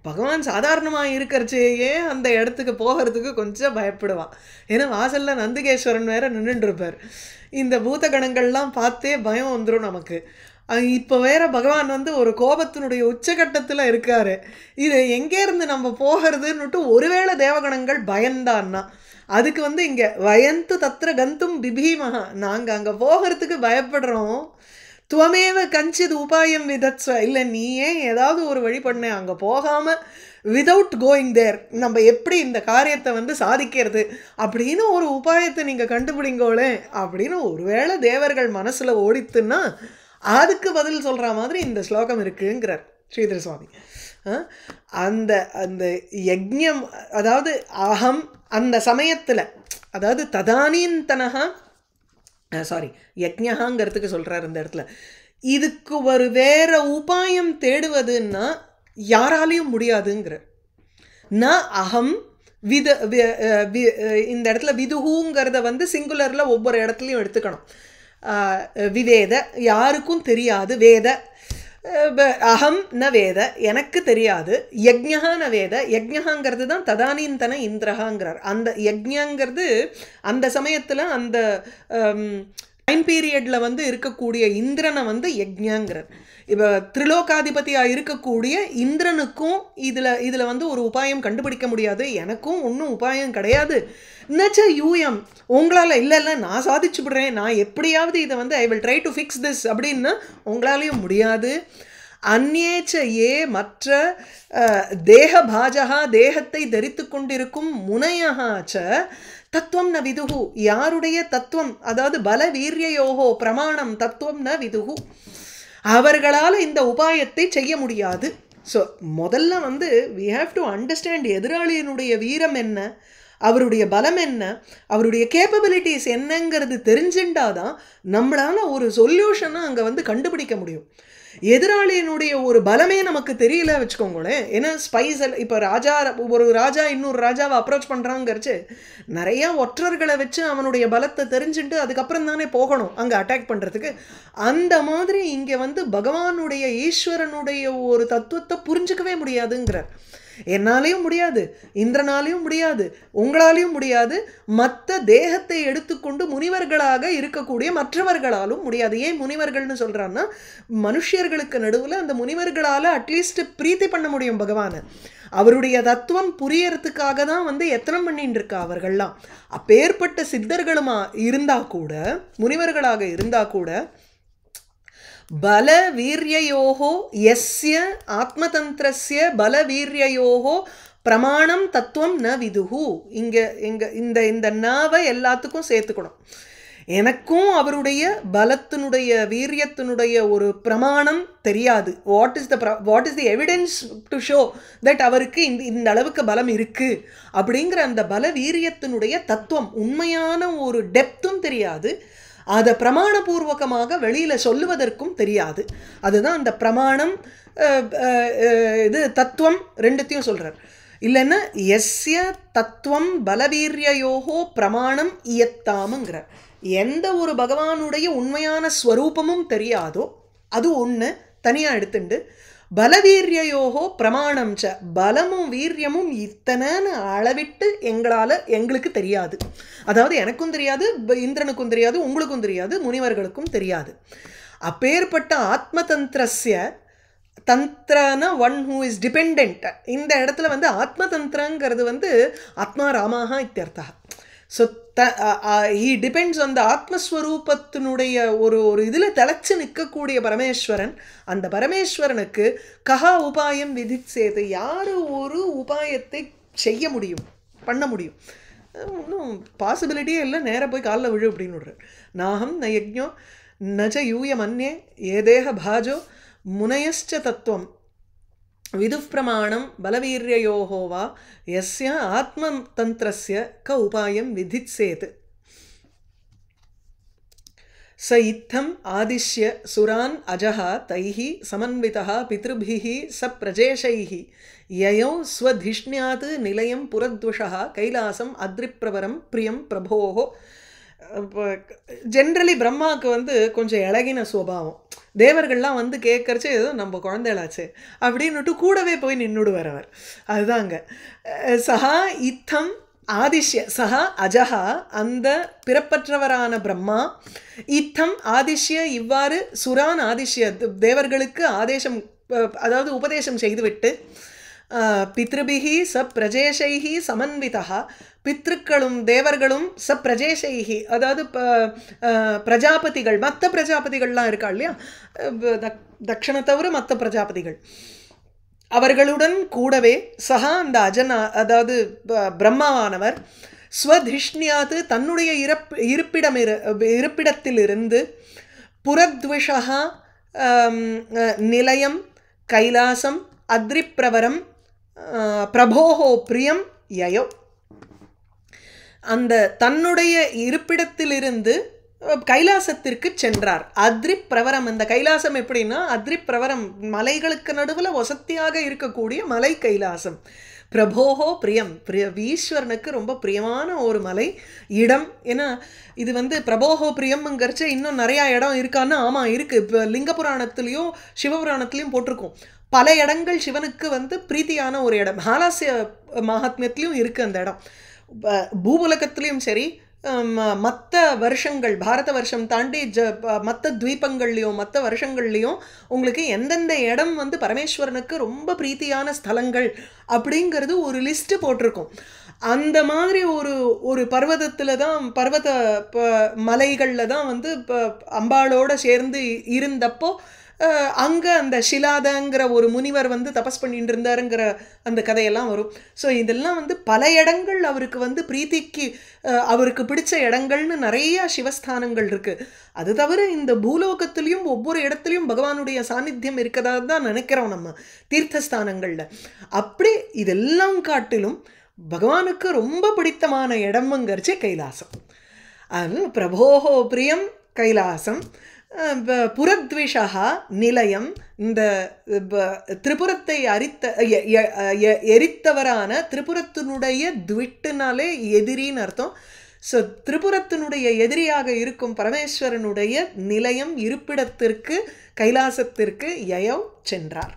பகவான் சாதாரணமாக இருக்கிறச்சேயே அந்த இடத்துக்கு போகிறதுக்கு கொஞ்சம் பயப்படுவான், ஏன்னா வாசலில் நந்திகேஸ்வரன் வேற நின்றுட்டுருப்பார், இந்த பூதகணங்கள்லாம் பார்த்தே பயம் வந்துடும் நமக்கு. இப்போ வேற பகவான் வந்து ஒரு கோபத்தினுடைய உச்சகட்டத்தில் இருக்காரு, இது எங்கேருந்து நம்ம போகிறதுன்னுட்டு ஒருவேளை தேவகணங்கள் பயந்தான்னா அதுக்கு வந்து இங்கே வயந்து தத்திர கந்தும் பிபீமஹா, நாங்கள் அங்கே போகிறதுக்கு பயப்படுறோம், துவமேவ கஞ்சித் உபாயம் விதத்ஸ்வ, இல்லை நீயே ஏதாவது ஒரு வழி பண்ண அங்கே போகாமல் விதவுட் கோயிங் தேர் நம்ம எப்படி இந்த காரியத்தை வந்து சாதிக்கிறது அப்படின்னு ஒரு உபாயத்தை நீங்கள் கண்டுபிடிங்கோளே அப்படின்னு ஒருவேளை தேவர்கள் மனசில் ஓடித்துன்னா அதுக்கு பதில் சொல்கிற மாதிரி இந்த ஸ்லோகம் இருக்குங்கிறார் ஸ்ரீதர சுவாமி. அந்த அந்த யஜ்ஞம், அதாவது அகம் அந்த சமயத்தில், அதாவது ததானீந்தனகா யஜ்ஞகாங்கிறதுக்கு சொல்கிறார் இந்த இடத்துல, இதுக்கு ஒரு வேற உபாயம் தேடுவதுன்னா யாராலையும் முடியாதுங்கிறார். ந அகம் இந்த இடத்துல விதுகுங்கிறத வந்து சிங்குலரில் ஒவ்வொரு இடத்துலையும் எடுத்துக்கணும். விவேத, யாருக்கும் தெரியாது, வேத அகம் ந வேத, எனக்கு தெரியாது, யஜ்ஞா ந வேத, யஜ்ஞகாங்கிறது தான் ததானீந்தன இந்திரகாங்கிறார். அந்த யஜ்ஞங்கிறது அந்த சமயத்தில் அந்த டைம் பீரியடில் வந்து இருக்கக்கூடிய இந்திரனை வந்து யஜ்ஞங்கிறார். இப்போ திரிலோகாதிபதியாக இருக்கக்கூடிய இந்திரனுக்கும் இதில் வந்து ஒரு உபாயம் கண்டுபிடிக்க முடியாது, எனக்கும் ஒன்றும் உபாயம் கிடையாது. நச்ச யூஎம், உங்களால் இல்லை நான் சாதிச்சு விடுறேன், நான் எப்படியாவது இதை வந்து I will try to fix this அப்படின்னா உங்களாலையும் முடியாது. அந்நேச்ச ஏ, மற்ற தேகபாஜகா, தேகத்தை தரித்து கொண்டிருக்கும் முனையகாச்ச தத்துவம் ந விதுகு, யாருடைய தத்துவம், அதாவது பல வீரியயோகோ பிரமாணம் தத்துவம் ந விதுகு, அவர்களால் இந்த உபாயத்தை செய்ய முடியாது. ஸோ முதல்ல வந்து வி ஹாவ் டு அண்டர்ஸ்டாண்ட் எதிராளியினுடைய வீரம் என்ன, அவருடைய பலம் என்ன, அவருடைய கேப்பபிலிட்டிஸ் என்னங்கிறது தெரிஞ்சுட்டாதான் நம்மளால் ஒரு சொல்யூஷனை அங்கே வந்து கண்டுபிடிக்க முடியும். எதிராளியினுடைய ஒரு பலமே நமக்கு தெரியல வச்சுக்கோங்களேன். ஏன்னா ஸ்பைஸ், இப்போ ஒரு ராஜா இன்னொரு ராஜாவை அப்ரோச் பண்ணுறாங்கிறச்சு நிறையா ஒற்றர்களை வச்சு அவனுடைய பலத்தை தெரிஞ்சுட்டு அதுக்கப்புறம் தானே போகணும் அங்கே அட்டாக் பண்ணுறதுக்கு. அந்த மாதிரி இங்கே வந்து பகவானுடைய ஈஸ்வரனுடைய ஒரு தத்துவத்தை புரிஞ்சிக்கவே முடியாதுங்கிறார். என்னாலையும் முடியாது, இந்திரனாலையும் முடியாது, உங்களாலையும் முடியாது, மற்ற தேகத்தை எடுத்துக்கொண்டு முனிவர்களாக இருக்கக்கூடிய மற்றவர்களாலும் முடியாது. ஏன் முனிவர்கள்னு சொல்றான்னா, மனுஷர்களுக்கு நடுவில் அந்த முனிவர்களால் அட்லீஸ்ட் பிரீத்தி பண்ண முடியும் பகவானை. அவருடைய தத்துவம் புரியறதுக்காக தான் வந்து எத்தனை பண்ணிட்டு இருக்கா அவர்கள்லாம். அப்பேற்பட்ட சித்தர்களுமா இருந்தா கூட, முனிவர்களாக இருந்தா கூட, பல வீரியயோகோ யஸ்ய ஆத்மதந்திரஸ்ய பல வீரியயோகோ பிரமாணம் தத்துவம் ந விதுஹு. இந்த நாவை எல்லாத்துக்கும் சேர்த்துக்கணும். எனக்கும் அவருடைய பலத்தினுடைய வீரியத்தினுடைய ஒரு பிரமாணம் தெரியாது. What is the evidence to show that அவருக்கு இந்த அளவுக்கு பலம் இருக்கு அப்படிங்கிற அந்த பல வீரியத்தினுடைய தத்துவம், உண்மையான ஒரு டெப்த்தும் தெரியாது. அதை பிரமாணபூர்வகமாக வெளியில் சொல்லுவதற்கும் தெரியாது. அதுதான் அந்த பிரமாணம், இது தத்துவம் ரெண்டுத்தையும் சொல்கிறார். இல்லைன்னா எஸ்ய தத்துவம் பலவீரியயோகோ பிரமாணம் இயத்தாமுங்கிறார். எந்த ஒரு பகவானுடைய உண்மையான ஸ்வரூபமும் தெரியாதோ அது ஒன்று தனியாக எடுத்துண்டு, பலவீரியயோகோ பிரமாணம் ச, பலமும் வீரியமும் இத்தனைன்னு அளவிட்டு எங்களுக்கு தெரியாது. அதாவது எனக்கும் தெரியாது, இந்திரனுக்கும் தெரியாது, உங்களுக்கும் தெரியாது, முனிவர்களுக்கும் தெரியாது. அப்பேற்பட்ட ஆத்மதந்திரஸ்ய, தந்திரன ஒன் ஹூ இஸ் டிபெண்ட். இந்த இடத்துல வந்து ஆத்மதந்திரங்கிறது வந்து ஆத்மா ராமாக இத்தியர்த்தா. So he depends on the ஆத்மஸ்வரூபத்தினுடைய ஒரு இதில் தலைச்சு நிற்கக்கூடிய பரமேஸ்வரன். அந்த பரமேஸ்வரனுக்கு கஹா உபாயம் விதிச்சேது, யார் ஒரு உபாயத்தை செய்ய முடியும், பண்ண முடியும்? ஒன்றும் பாசிபிலிட்டியே இல்லை. நேராக போய் காலில் விழு அப்படின்னு விடுறார். நாகம் ந யஜ்ஞோ நஜ யூய மன்யே ஏதேக பாஜோ முனயஸ்ச தத்துவம் விதுப் பிரமாணம் பலவீரியயோகோ வா யஸ்ய ஆத்மதந்திரஸ்ய க உபாயம் விதித்சேத். ச இத்தம் ஆதிஷ்ய சுரான் அஜஹ தைஹி சமன்விதஹ பித்ருபிஹி ச பிரஜேஷைஹி யயோ ஸ்வதிஷ்ண்யாத் நிலையம் புரத்வஷஹ கைலாசம் அத்ரிப்ரவரம் பிரியம் பிரபோஹோ. ஜென்ரலி பிரம்மாவுக்கு வந்து கொஞ்சம் இழகின சுபாவம். தேவர்கள்லாம் வந்து கேட்கறச்சு ஏதோ நம்ம குழந்தைகளாச்சு அப்படின்னுட்டு கூடவே போய் நின்றுடுவார் அவர். அதுதாங்க சஹா இத்தம் ஆதிஷ்ய, சஹா அஜஹா, அந்த பிறப்பற்றவரான பிரம்மா, இத்தம் ஆதிஷ்ய, இவ்வாறு சுரான் ஆதிஷ்ய, தேவர்களுக்கு ஆதேசம், அதாவது உபதேசம் செய்துவிட்டு, பித்ருபிஹி ச பிரஜேஷைஹி சமன்விதா, பித்ருக்களும் தேவர்களும் ச பிரஜேஷைஹி, அதாவது பிரஜாபதிகள், மற்ற பிரஜாபதிகள்லாம் இருக்கா இல்லையா, தக்ஷணை தவிர மற்ற பிரஜாபதிகள், அவர்களுடன் கூடவே சஹா அந்த அஜனா, அதாவது பிரம்மாவானவர், ஸ்வதிஷ்ணியாது தன்னுடைய இருப்பிடத்திலிருந்து, புரத்விஷா நிலையம் கைலாசம் அத்ரிப்ரவரம் பிரபோஹோ பிரியம் யயோ, அந்த தன்னுடைய இருப்பிடத்திலிருந்து கைலாசத்திற்கு சென்றார். அத்ரிப்ரவரம், அந்த கைலாசம் எப்படின்னா, அத்ரிப்ரவரம் மலைகளுக்கு நடுவில் வசத்தியாக இருக்கக்கூடிய மலை கைலாசம். பிரபோஹோ பிரியம், ஈஸ்வரனுக்கு ரொம்ப பிரியமான ஒரு மலை இடம். ஏன்னா இது வந்து பிரபோஹோ பிரியம்ங்கிறச்ச இன்னும் நிறையா இடம் இருக்கான்னு, ஆமாம் இருக்குது. இப்போ லிங்க புராணத்துலேயும் சிவபுராணத்துலேயும் போட்டிருக்கோம். பல இடங்கள் சிவனுக்கு வந்து பிரீத்தியான ஒரு இடம். ஹாலாசிய மகாத்மியத்துலேயும் இருக்குது அந்த இடம். பூபுலகத்துலேயும் சரி, மற்ற வருஷங்கள், பாரத வருஷம் தாண்டி மற்ற துவீபங்கள்லேயும் மற்ற வருஷங்கள்லேயும் உங்களுக்கு எந்தெந்த இடம் வந்து பரமேஸ்வரனுக்கு ரொம்ப பிரீத்தியான ஸ்தலங்கள் அப்படிங்கிறது ஒரு லிஸ்ட்டு போட்டிருக்கோம். அந்த மாதிரி ஒரு பர்வதத்தில் தான், பர்வத மலைகளில் தான் வந்து இப்போ அம்பாளோடு சேர்ந்து இருந்தப்போ அங்கே அந்த ஷிலாதங்கிற ஒரு முனிவர் வந்து தபஸ் பண்ணிட்டு இருந்தாருங்கிற அந்த கதையெல்லாம் வரும். ஸோ இதெல்லாம் வந்து பல இடங்கள் அவருக்கு வந்து பிரீத்திக்கு அவருக்கு பிடிச்ச இடங்கள்னு நிறையா சிவஸ்தானங்கள் இருக்குது. அது தவிர இந்த பூலோகத்துலேயும் ஒவ்வொரு இடத்துலையும் பகவானுடைய சாநித்தியம் இருக்கதா தான் நினைக்கிறோம் நம்ம தீர்த்தஸ்தானங்களில். அப்படி இதெல்லாம் காட்டிலும் பகவானுக்கு ரொம்ப பிடித்தமான இடம்ங்கிறச்சு கைலாசம். அதனால் பிரபோஹோ பிரியம் கைலாசம், புரத்விஷா நிலையம், இந்த திரிபுரத்தை எரித்தவரான திரிபுரத்தினுடைய த்விட்டுனாலே எதிரின்னு அர்த்தம். ஸோ திரிபுரத்தினுடைய எதிரியாக இருக்கும் பரமேஸ்வரனுடைய நிலையம், இருப்பிடத்திற்கு, கைலாசத்திற்கு யயோ சென்றார்.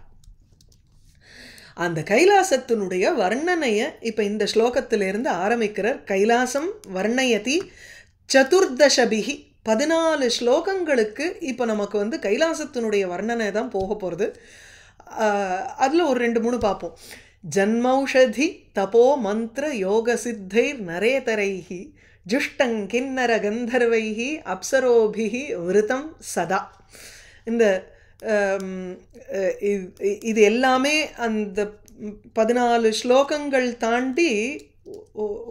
அந்த கைலாசத்தினுடைய வர்ணனையை இப்போ இந்த ஸ்லோகத்திலிருந்து ஆரம்பிக்கிறார். கைலாசம் வர்ணயதி சதுர்தசபிகி, 14 ஸ்லோகங்களுக்கு இப்போ நமக்கு வந்து கைலாசத்தினுடைய வர்ணனை தான் போக போகிறது. அதில் ஒரு 2-3 பார்ப்போம். ஜன்மௌஷதி தபோ மந்திர யோக சித்தைர் நரேதரைஹி ஜுஷ்டங் கிண்ணர கந்தர்வைஹி அப்சரோபிஹி விருத்தம் சதா. இந்த இது எல்லாமே அந்த 14 ஸ்லோகங்கள் தாண்டி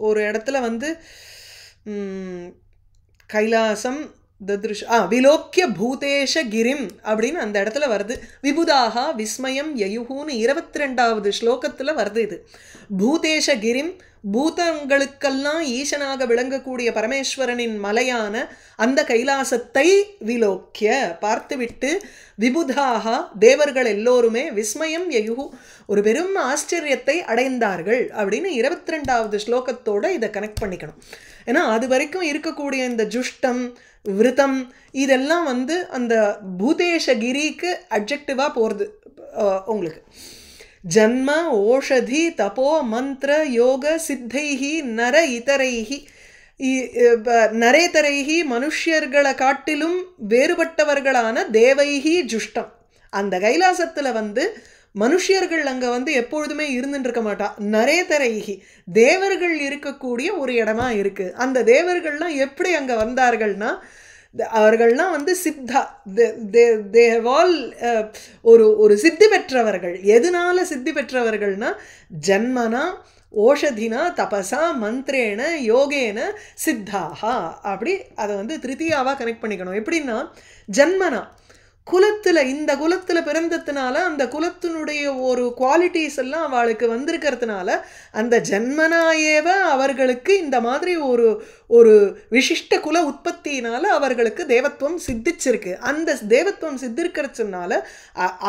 ஒரு இடத்துல வந்து கைலாசம் விலோக்கிய பூதேஷ கிரிம் அப்படின்னு அந்த இடத்துல வருது. விபுதாகா விஸ்மயம் யயுஹூன்னு 22வது ஸ்லோகத்தில் வருது. இது பூதேஷ கிரிம், பூதங்களுக்கெல்லாம் ஈசனாக விளங்கக்கூடிய பரமேஸ்வரனின் மலையான அந்த கைலாசத்தை விலோக்கிய பார்த்துவிட்டு, விபுதாகா தேவர்கள் எல்லோருமே விஸ்மயம் யயுஹு ஒரு பெரும் ஆச்சரியத்தை அடைந்தார்கள் அப்படின்னு 22வது ஸ்லோகத்தோடு இதை கனெக்ட் பண்ணிக்கணும். ஏன்னா அது வரைக்கும் இருக்கக்கூடிய இந்த ஜுஷ்டம் விருத்தம் இதெல்லாம் வந்து அந்த பூதேஷகிரிக்கு அட்ஜெக்டிவாக போகிறது உங்களுக்கு. ஜன்ம ஓஷதி தபோ மந்திர யோக சித்தைஹி நர இதரைஹி, நரேதரைஹி மனுஷியர்களை காட்டிலும் வேறுபட்டவர்களான தேவைஹி ஜுஷ்டம். அந்த கைலாசத்தில் வந்து மனுஷியர்கள் அங்கே வந்து எப்பொழுதுமே இருந்துட்டு இருக்க மாட்டா. நரேதரைஹி தேவர்கள் இருக்கக்கூடிய ஒரு இடமா இருக்குது. அந்த தேவர்கள்லாம் எப்படி அங்கே வந்தார்கள்னா, அவர்கள்லாம் வந்து சித்தா, தே ஹவ் ஆல் ஒரு சித்தி பெற்றவர்கள். எதனால சித்தி பெற்றவர்கள்னா ஜன்மனா ஓஷதினா தபசா மந்திரேன யோகேன சித்தாஹா. அப்படி அதை வந்து திருத்தியாவாக கனெக்ட் பண்ணிக்கணும். எப்படின்னா ஜன்மனா குலத்தில், இந்த குலத்தில் பிறந்ததுனால அந்த குலத்தினுடைய ஒரு குவாலிட்டிஸ் எல்லாம் அவளுக்கு வந்திருக்கிறதுனால அந்த ஜன்மனாயேவ அவர்களுக்கு இந்த மாதிரி ஒரு விசிஷ்ட குல உற்பத்தியினால் அவர்களுக்கு தேவத்துவம் சித்திச்சிருக்கு. அந்த தேவத்துவம் சித்திருக்கிறதுனால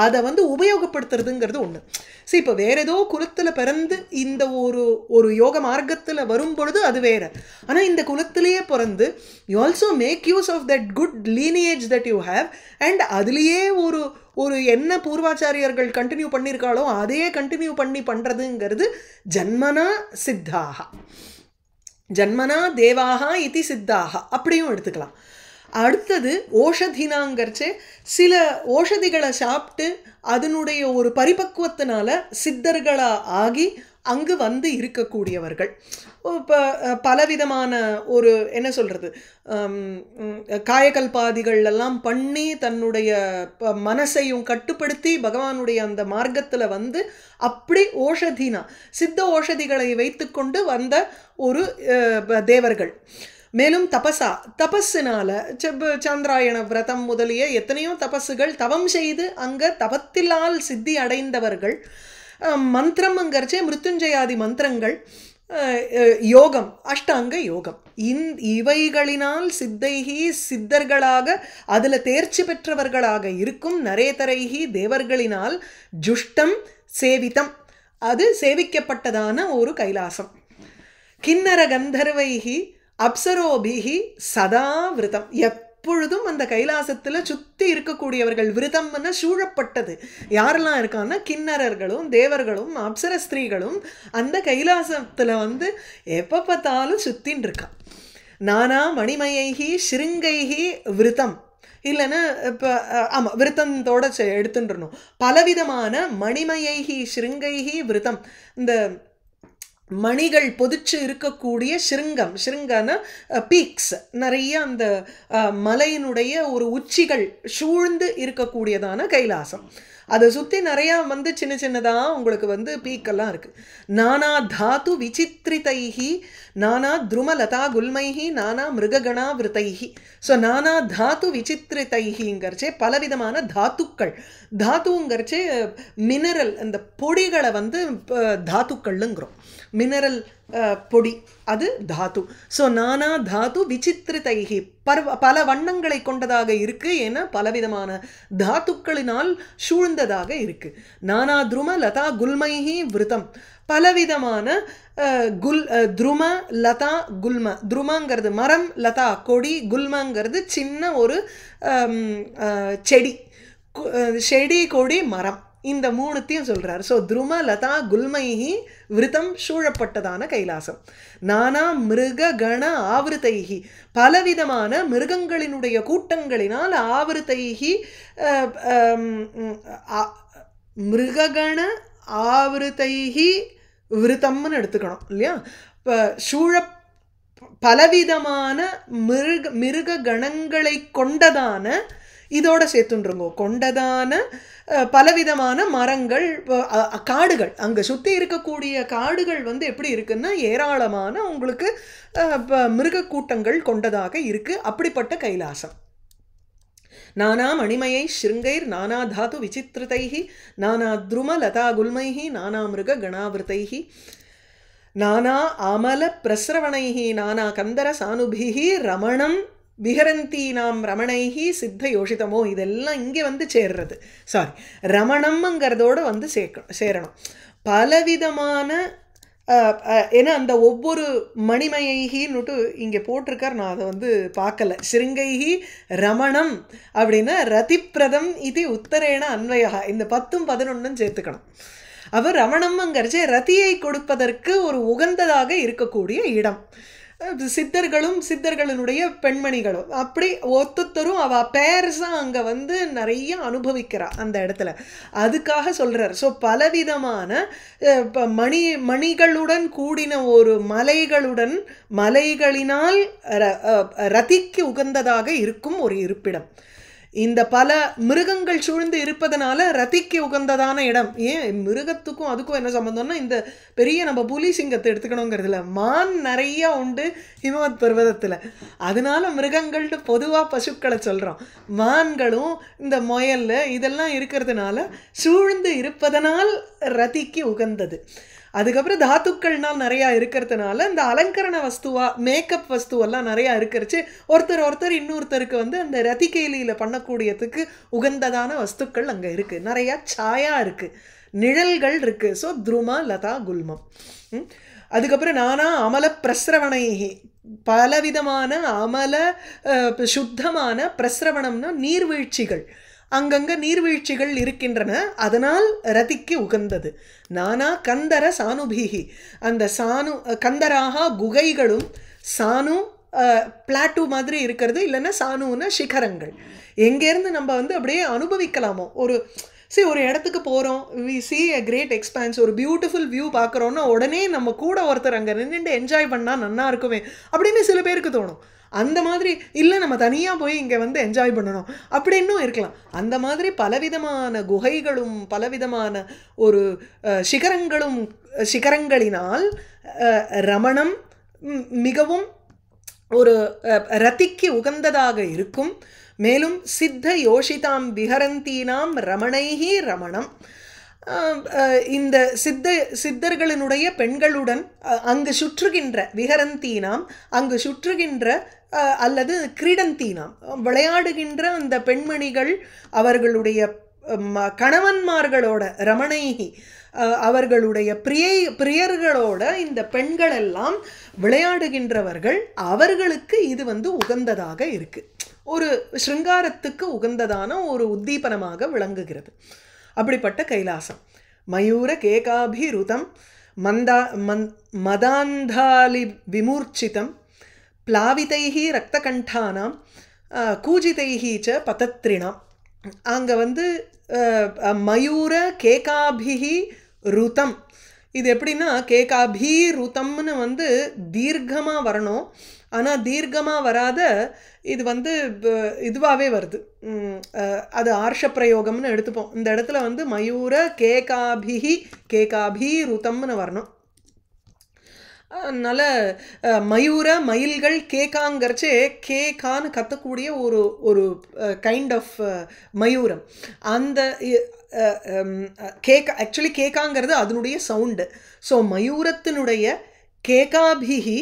அதை வந்து உபயோகப்படுத்துறதுங்கிறது ஒன்று. சரி, இப்போ வேற ஏதோ குலத்தில் பிறந்து இந்த ஒரு யோக மார்க்கத்தில் வரும் பொழுது அது வேற. ஆனால் இந்த குலத்திலேயே பிறந்து you also make use of that good lineage that you have, and அதுலேயே ஒரு என்ன பூர்வாச்சாரியர்கள் கண்டினியூ பண்ணியிருக்காளோ அதையே கண்டினியூ பண்ணுறதுங்கிறது ஜன்மனா சித்தாக, ஜன்மனா தேவாகா இதி சித்தாக அப்படியும் எடுத்துக்கலாம். அடுத்தது ஓஷதினாங்கிறச்சே சில ஓஷதிகளை சாப்பிட்டு அதனுடைய ஒரு பரிபக்குவத்தினால சித்தர்களாக ஆகி அங்கு வந்து இருக்கக்கூடியவர்கள். இப்போ பலவிதமான ஒரு என்ன சொல்கிறது, காயகல்பாதிகள் எல்லாம் பண்ணி தன்னுடைய மனசையும் கட்டுப்படுத்தி பகவானுடைய அந்த மார்க்கத்தில் வந்து அப்படி ஓஷதினா சித்த ஓஷதிகளை வைத்து கொண்டு வந்த ஒரு தேவர்கள். மேலும் தபஸினால சந்திராயண விரதம் முதலிய எத்தனையோ தபஸுகள் தவம் செய்து அங்கே தபத்திலால் சித்தி அடைந்தவர்கள். மந்திரம்ங்கிறச்சே மிருத்யுஞ்சயாதி மந்திரங்கள், யோகம், அஷ்டாங்க யோகம், இவைகளினால் சித்தைகி சித்தர்களாக அதில் தேர்ச்சி பெற்றவர்களாக இருக்கும் நரேதரைகி தேவர்களினால் ஜுஷ்டம் சேவிதம், அது சேவிக்கப்பட்டதான ஒரு கைலாசம். கிண்ணர கந்தர்வைகி அப்சரோபிகி சதா விரதம், எப்பொழுதும் அந்த கைலாசத்தில் சுற்றி இருக்கக்கூடியவர்கள். விரதம்னா சூழப்பட்டது. யாரெல்லாம் இருக்கான்னா கிண்ணறர்களும் தேவர்களும் அப்சர ஸ்திரீகளும் அந்த கைலாசத்தில் வந்து எப்போ பார்த்தாலும் சுத்தின்னு இருக்கா. நானா மணிமயைகி ஸ்ருங்கைகி விரதம், இல்லைன்னா இப்போ ஆமாம் விரதத்தோட எடுத்துட்டுருணும். பலவிதமான மணிமயைகி ஸ்ருங்கைகி விரதம், இந்த மணிகள் பொதிச்சு இருக்கக்கூடிய ஸ்ருங்கம்னா பீக்ஸ், நிறைய அந்த மலையினுடைய ஒரு உச்சிகள் சூழ்ந்து இருக்கக்கூடியதான கைலாசம். அதை சுற்றி நிறையா வந்து சின்ன சின்னதாக உங்களுக்கு வந்து பீக்கெல்லாம் இருக்குது. நானா தாத்து விசித்திரிதைஹி நானா துருமலதா குல்மைஹி நானா மிருககணா விருத்தைஹி. ஸோ நானா தாத்து விசித்திரிதைஹிங்கிறச்சே பலவிதமான தாத்துக்கள். தாத்துங்கிறச்சே மினரல், அந்த பொடிகளை வந்து தாத்துக்கள்ங்கிறோம். மினரல் பொடி அது தாத்து. ஸோ நானா தாத்து விசித்திரிதைஹி பல வண்ணங்களை கொண்டதாக இருக்குது. ஏன்னா பலவிதமான தாத்துக்களினால் சூழ்ந்ததாக இருக்குது. நானா துரும லதா குல்மைஹி விருத்தம், பலவிதமான துரும லதா குல்ம. துருமங்கிறது மரம், லதா கொடி, குல்மங்கிறது சின்ன ஒரு செடி, செடி கொடி மரம். இந்த மூணுத்தையும் சொல்றார். ஸோ துரும லதா குல்மைஹி விருத்தம் சூழப்பட்டதான கைலாசம். நானா மிருக கண ஆவிருத்தைஹி பலவிதமான மிருகங்களினுடைய கூட்டங்களினால் ஆவிருத்தைஹி மிருககண ஆவிருத்தைஹி விருத்தம்னு எடுத்துக்கணும் இல்லையா? இப்போ சூழ பலவிதமான மிருக கணங்களை கொண்டதான இதோட சேர்த்துன்றங்கோ கொண்டதான பலவிதமான மரங்கள் காடுகள் அங்கே சுற்றி இருக்கக்கூடிய காடுகள் வந்து எப்படி இருக்குன்னா ஏராளமான உங்களுக்கு மிருக கூட்டங்கள் கொண்டதாக இருக்கு. அப்படிப்பட்ட கைலாசம். நானா மணிமயை ஸ்ருங்கைர் நானா தாது விசித்திரதைஹி நானா துரும லதா குல்மைஹி நானா மிருக கணாவிருத்தைஹி நானா அமல பிரஸ்ரவணைஹி நானா கந்தர சானுபிஹி ரமணம் விஹரந்தீனாம் ரமணைஹி சித்த யோஷிதமோ. இதெல்லாம் இங்கே வந்து சேர்றது. சாரி, ரமணம்ங்கிறதோடு வந்து சேரணும். பலவிதமான ஏன்னா அந்த ஒவ்வொரு மணிமயைகின்னுட்டு இங்கே போட்டிருக்கார், நான் அதை வந்து பார்க்கல. ஸ்ருங்கைஹி ரமணம் அப்படின்னா ரதிப்பிரதம் இது உத்தரேன அன்வயா. இந்த 10 11 சேர்த்துக்கணும். அவர் ரமணம்ங்கிறச்சே ரதியை கொடுப்பதற்கு ஒரு உகந்ததாக இருக்கக்கூடிய இடம். சித்தர்களும் சித்தர்களினுடைய பெண்மணிகளும் அப்படி ஒத்தொத்தரும் அவள் பேர்ஸாக அங்கே வந்து நிறைய அனுபவிக்கிறா அந்த இடத்துல. அதுக்காக சொல்கிறார். ஸோ பலவிதமான மணிகளுடன் கூடின ஒரு மலைகளினால் ரதிக்கு உகந்ததாக இருக்கும் ஒரு இருப்பிடம். இந்த பல மிருகங்கள் சூழ்ந்து இருப்பதனால ரதிக்கு உகந்ததான இடம். ஏன் மிருகத்துக்கும் அதுக்கும் என்ன சம்பந்தம்னா, இந்த பெரிய நம்ம புலி சிங்கத்தை எடுத்துக்கணுங்கிறதுல மான் நிறையா உண்டு ஹிமவத் பர்வதத்தில். அதனால மிருகங்கள்னு பொதுவாக பசுக்களை சொல்கிறோம். மான்களும் இந்த முயல் இதெல்லாம் இருக்கிறதுனால சூழ்ந்து இருப்பதனால் ரதிக்கு உகந்தது. அதுக்கப்புறம் தாத்துக்கள்னால் நிறையா இருக்கிறதுனால இந்த அலங்கரண வஸ்துவா மேக்கப் வஸ்துவெல்லாம் நிறையா இருக்கிறச்சு ஒருத்தர் இன்னொருத்தருக்கு வந்து அந்த ரதிகேலியில் பண்ணக்கூடியதுக்கு உகந்ததான வஸ்துக்கள் அங்கே இருக்குது. நிறையா சாயா இருக்குது, நிழல்கள் இருக்குது. ஸோ துருமா லதா குல்மம். அதுக்கப்புறம் நானா அமல பிரஸ்ரவணைஹி பலவிதமான அமல சுத்தமான பிரஸ்ரவணம்னா நீர்வீழ்ச்சிகள், அங்கங்கே நீர்வீழ்ச்சிகள் இருக்கின்றன, அதனால் ரதிக்கு உகந்தது. நானா கந்தர சானுபிஹி அந்த கந்தராக குகைகளும் சானு பிளாட்டூ மாதிரி இருக்கிறது, இல்லைன்னா சானுன்னா சிகரங்கள். எங்கேருந்து நம்ம வந்து அப்படியே அனுபவிக்கலாமோ. ஒரு இடத்துக்கு போகிறோம், we see a great expanse, ஒரு பியூட்டிஃபுல் வியூ பார்க்குறோன்னா உடனே நம்ம கூட ஒருத்தர் அங்கே நின்றுட்டு என்ஜாய் பண்ணால் நல்லா இருக்குமே அப்படின்னு சில பேருக்கு தோணும். அந்த மாதிரி இல்லை, நம்ம தனியாக போய் இங்கே வந்து என்ஜாய் பண்ணணும் அப்படின்னும் இருக்கலாம். அந்த மாதிரி பலவிதமான குகைகளும் பலவிதமான ஒரு சிகரங்களினால் ரமணம் மிகவும் ஒரு ரதிக்கு உகந்ததாக இருக்கும். மேலும் சித்த யோஷிதாம் விஹரந்தீனாம் ரமணைஹி ரமணம் இந்த சித்தர்களினுடைய பெண்களுடன் அங்கு சுற்றுகின்ற விஹரந்தீனாம் அங்கு சுற்றுகின்ற அல்லது கிரீடந்தீனாம் விளையாடுகின்ற அந்த பெண்மணிகள் அவர்களுடைய கணவன்மார்களோட ரமணைஹி அவர்களுடைய பிரியர்களோட இந்த பெண்கள் எல்லாம் விளையாடுகின்றவர்கள், அவர்களுக்கு இது வந்து உகந்ததாக இருக்கு. ஒரு ஸ்ருங்காரத்துக்கு உகந்ததான ஒரு உத்தீபனமாக விளங்குகிறது. அப்படிப்பட்ட கைலாசம். மயூர கேகாபிருதம் மதாந்தாலி விமூர்ச்சிதம் பிளாவிதைஹி ரக்தகண்டானாம் கூஜிதைஹி ச பதத்ரிணாம். அங்கே வந்து மயூர கேகாபிஹி ருதம். இது எப்படின்னா கேகாபி ருதம்னு வந்து தீர்க்கமாக வரணும், ஆனால் தீர்க்கமாக வராத இது வந்து இதுவாகவே வருது. அது ஆர்ஷ பிரயோகம்னு எடுத்துப்போம். இந்த இடத்துல வந்து மயூர கேகாபி ருதம்னு வரணும். அதனால் மயூர மயில்கள் கேக்காங்கிறச்சே கேக்கான்னு கத்தக்கூடிய ஒரு கைண்ட் ஆஃப் மயூரம். அந்த ஆக்சுவலி கேக்காங்கிறது அதனுடைய சவுண்டு. ஸோ மயூரத்தினுடைய கேகாபிஹி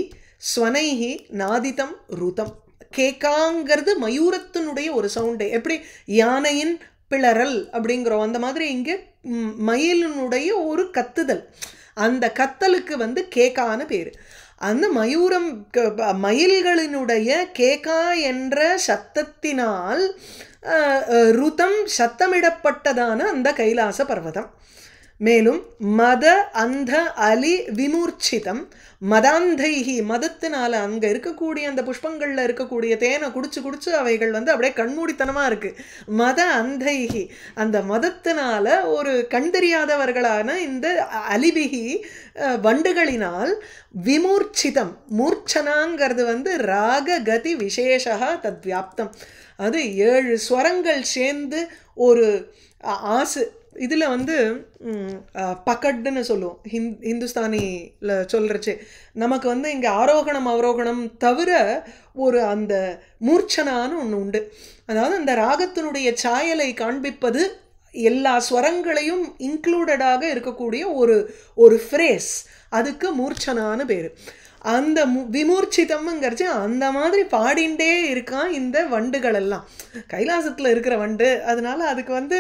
ஸ்வனைஹி நாதிதம் ருதம். கேக்காங்கிறது மயூரத்தினுடைய ஒரு சவுண்டு. எப்படி யானையின் பிளறல் அப்படிங்கிறோம், அந்த மாதிரி இங்கே மயிலினுடைய ஒரு கத்துதல். அந்த கத்தலுக்கு வந்து கேக்கான்னு பேர். அந்த மயில்களினுடைய கேக்கா என்ற சத்தத்தினால் ருதம் சத்தமிடப்பட்டதான அந்த கைலாச பர்வதம். மேலும் மத அந்த அலி விமூர்ச்சிதம் மதாந்தைஹி மதத்தினால அங்கே இருக்கக்கூடிய அந்த புஷ்பங்களில் இருக்கக்கூடிய தேனை குடிச்சு அவைகள் வந்து அப்படியே கண்மூடித்தனமாக இருக்குது. மத அந்தைஹி அந்த மதத்தினால ஒரு கண் தெரியாதவர்களான இந்த அலிபிகி வண்டுகளினால் விமூர்ச்சிதம் மூர்ச்சனாங்கிறது வந்து ராக கதி விசேஷா தத் வியாப்தம். அது 7 ஸ்வரங்கள் சேர்ந்து ஒரு ஆசு. இதில் வந்து பக்கட்டுன்னு சொல்லுவோம் ஹிந்துஸ்தானியில் சொல்கிறச்சு. நமக்கு வந்து இங்கே ஆரோகணம் அவரோகணம் தவிர ஒரு அந்த மூர்ச்சனான்னு ஒன்று உண்டு. அதாவது அந்த ராகத்தினுடைய சாயலை காண்பிப்பது எல்லா ஸ்வரங்களையும் இன்க்ளூடடாக இருக்கக்கூடிய ஒரு ஃப்ரேஸ், அதுக்கு மூர்ச்சனான்னு பேர். அந்த விமூர்ச்சிதம்ங்கிறச்சு அந்த மாதிரி பாடிண்டே இருக்கான் இந்த வண்டுகள் எல்லாம். கைலாசத்தில் இருக்கிற வண்டு, அதனால அதுக்கு வந்து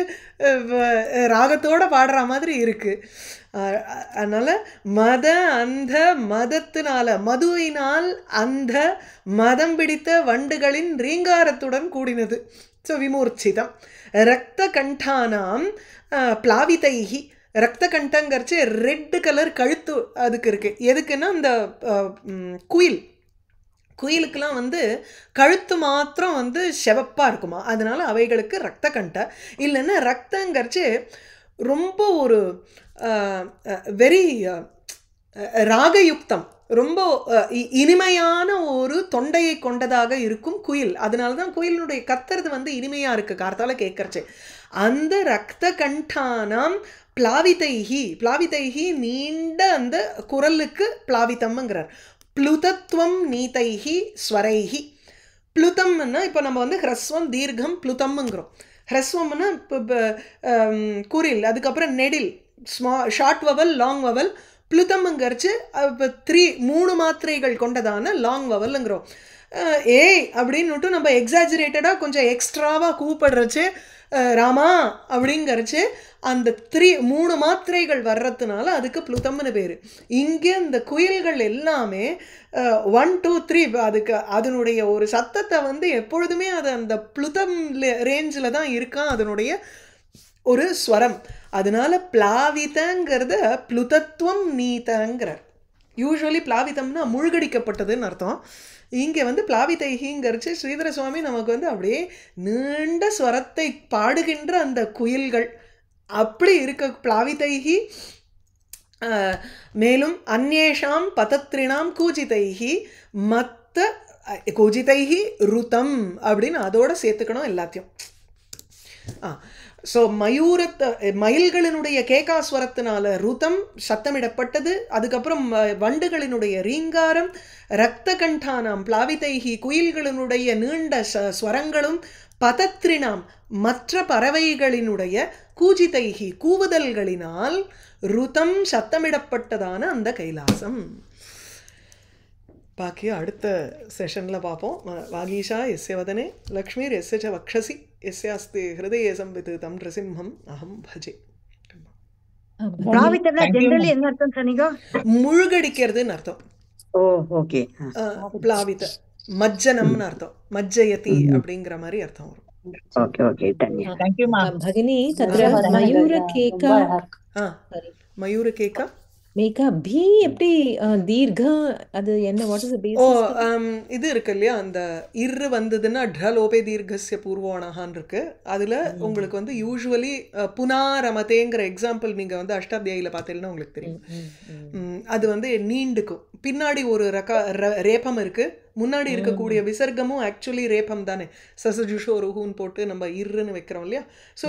ராகத்தோடு பாடுற மாதிரி இருக்குது. அதனால் மத அந்த மதத்தினால மதுவினால் அந்த மதம் பிடித்த வண்டுகளின் ரீங்காரத்துடன் கூடினது. ஸோ விமூர்ச்சிதம். இரத்த கண்டானாம் பிளாவிதைஹி ரத்த கண்டங்கிறச்சு ரெட்டு கலர் கழுத்து அதுக்கு இருக்குது. எதுக்குன்னா இந்த குயிலுக்கெல்லாம் வந்து கழுத்து மாத்திரம் வந்து செவப்பாக இருக்குமா, அதனால் அவைகளுக்கு ரத்த கண்டை. இல்லைன்னா ரத்தங்கிறச்சு ரொம்ப ஒரு வெரி ராகயுக்தம், ரொம்ப இனிமையான ஒரு தொண்டையை கொண்டதாக இருக்கும் குயில். அதனால தான் குயிலினுடைய கத்துறது வந்து இனிமையாக இருக்குது கார்த்தால கேட்கறச்சு. அந்த ரத்த கண்டானாம் பிளாவிதைஹி நீண்ட அந்த குரலுக்கு பிளாவிதம்ங்கிறார். ப்ளுதத்வம் நீதைஹி ஸ்வரைஹி. ப்ளுதம்னா இப்போ நம்ம வந்து ஹ்ரஸ்வம் தீர்க்கம் ப்ளுதம்ங்கிறோம். ஹ்ரஸ்வம்னா குரில், அதுக்கப்புறம் நெடில் ஷார்ட் வவல் லாங் வவல். ப்ளுதம்ங்கிறச்சு 3 மாத்திரைகள் கொண்டதான லாங் வவல்ங்கிறோம். ஏய் அப்படின்னுட்டு நம்ம எக்ஸாஜரேட்டடாக கொஞ்சம் எக்ஸ்ட்ராவாக கூப்பிடுறச்சு ராமா அப்படிங்கிறச்சு அந்த 3 மாத்திரைகள் வர்றதுனால அதுக்கு ப்ளுதம்னு பேர். இங்கே இந்த குயில்கள் எல்லாமே 1 2 3 அதுக்கு அதனுடைய ஒரு சத்தத்தை வந்து எப்பொழுதுமே அது அந்த ப்ளுதம் ரேஞ்சில் தான் இருக்கான் அதனுடைய ஒரு ஸ்வரம். அதனால பிளாவிதங்கிறத ப்ளுதத்வம் நீதங்கிறார். யூஸ்வலி பிளாவிதம்னா முழுகடிக்கப்பட்டதுன்னு அர்த்தம். இங்கே வந்து பிளாவிதைஹிங்கிறச்சு ஸ்ரீதர சுவாமி நமக்கு வந்து அப்படியே நீண்ட ஸ்வரத்தை பாடுகின்ற அந்த குயில்கள் அப்படி இருக்க பிளாவிதைஹி. மேலும் அந்நேஷாம் பதத்ரிணாம் கூஜிதைஹி மத்த கூஜிதைஹி ருதம் அப்படின்னு அதோட சேர்த்துக்கணும் எல்லாத்தையும். ஸோ மயில்களினுடைய கேகாஸ்வரத்தினால ருதம் சத்தமிடப்பட்டது. அதுக்கப்புறம் வண்டுகளினுடைய ரீங்காரம், இரத்த கண்டானாம் பிளாவிதைஹி குயில்களினுடைய நீண்ட ஸ்வரங்களும், பதத்ரினாம் மற்ற பறவைகளினுடைய கூஜிதைஹி கூவுதல்களினால் ருதம் சத்தமிடப்பட்டதான அந்த கைலாசம். பாக்கி அடுத்த செஷனில் பார்ப்போம். வாகீஷா எஸ்ய வதனே லக்ஷ்மீர் எஸ்ய ச வக்ஷசி எஸ்யாஸ்தி ஹிருதயே சம்விதிதம் நிருசிம்ஹம் அஹம் பஜே. முழுகடிக்கிறதுன்னு அர்த்தம். ஓகே. பிளாவித மஜ்ஜனம்னு அர்த்தம். மஜ்ஜயதி அப்படிங்கிற மாதிரி அர்த்தம் வரும். Okay okay thank you ma'am भगिनी तत्र मयूरकेका மயூரகேகா மேகா பி எப்படி தீர்க்க அது என்ன what is the oh basis இது இருக்கு இல்லையா, அந்த இரு வந்ததுன்னா ட்ரலோபே தீர்க்கஸ்ய பூர்வோணகான் இருக்கு. அதில் உங்களுக்கு வந்து யூஸ்வலி புனாரமதேங்கிற எக்ஸாம்பிள் நீங்கள் வந்து அஷ்டாத்தியாயில பார்த்தீங்கன்னா உங்களுக்கு தெரியும். அது வந்து நீண்டுக்கும். பின்னாடி ஒரு ரேபம் இருக்கு, முன்னாடி இருக்கக்கூடிய விசர்க்கமும் ஆக்சுவலி ரேபம் தானே. சசஜுஷோ ருஹூன்னு போட்டு நம்ம இருன்னு வைக்கிறோம் இல்லையா. ஸோ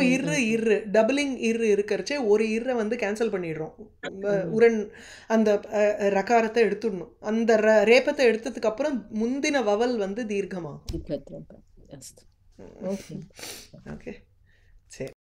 இரு டபுளிங் இரு இருக்கிறச்சே ஒரு இரை வந்து கேன்சல் பண்ணிடுறோம். உரன் அந்த ரகாரத்தை எடுத்துடணும். அந்த ரேபத்தை எடுத்ததுக்கு அப்புறம் முந்தின வவல் வந்து தீர்க்கமாகும். ஓகே ஓகே சரி.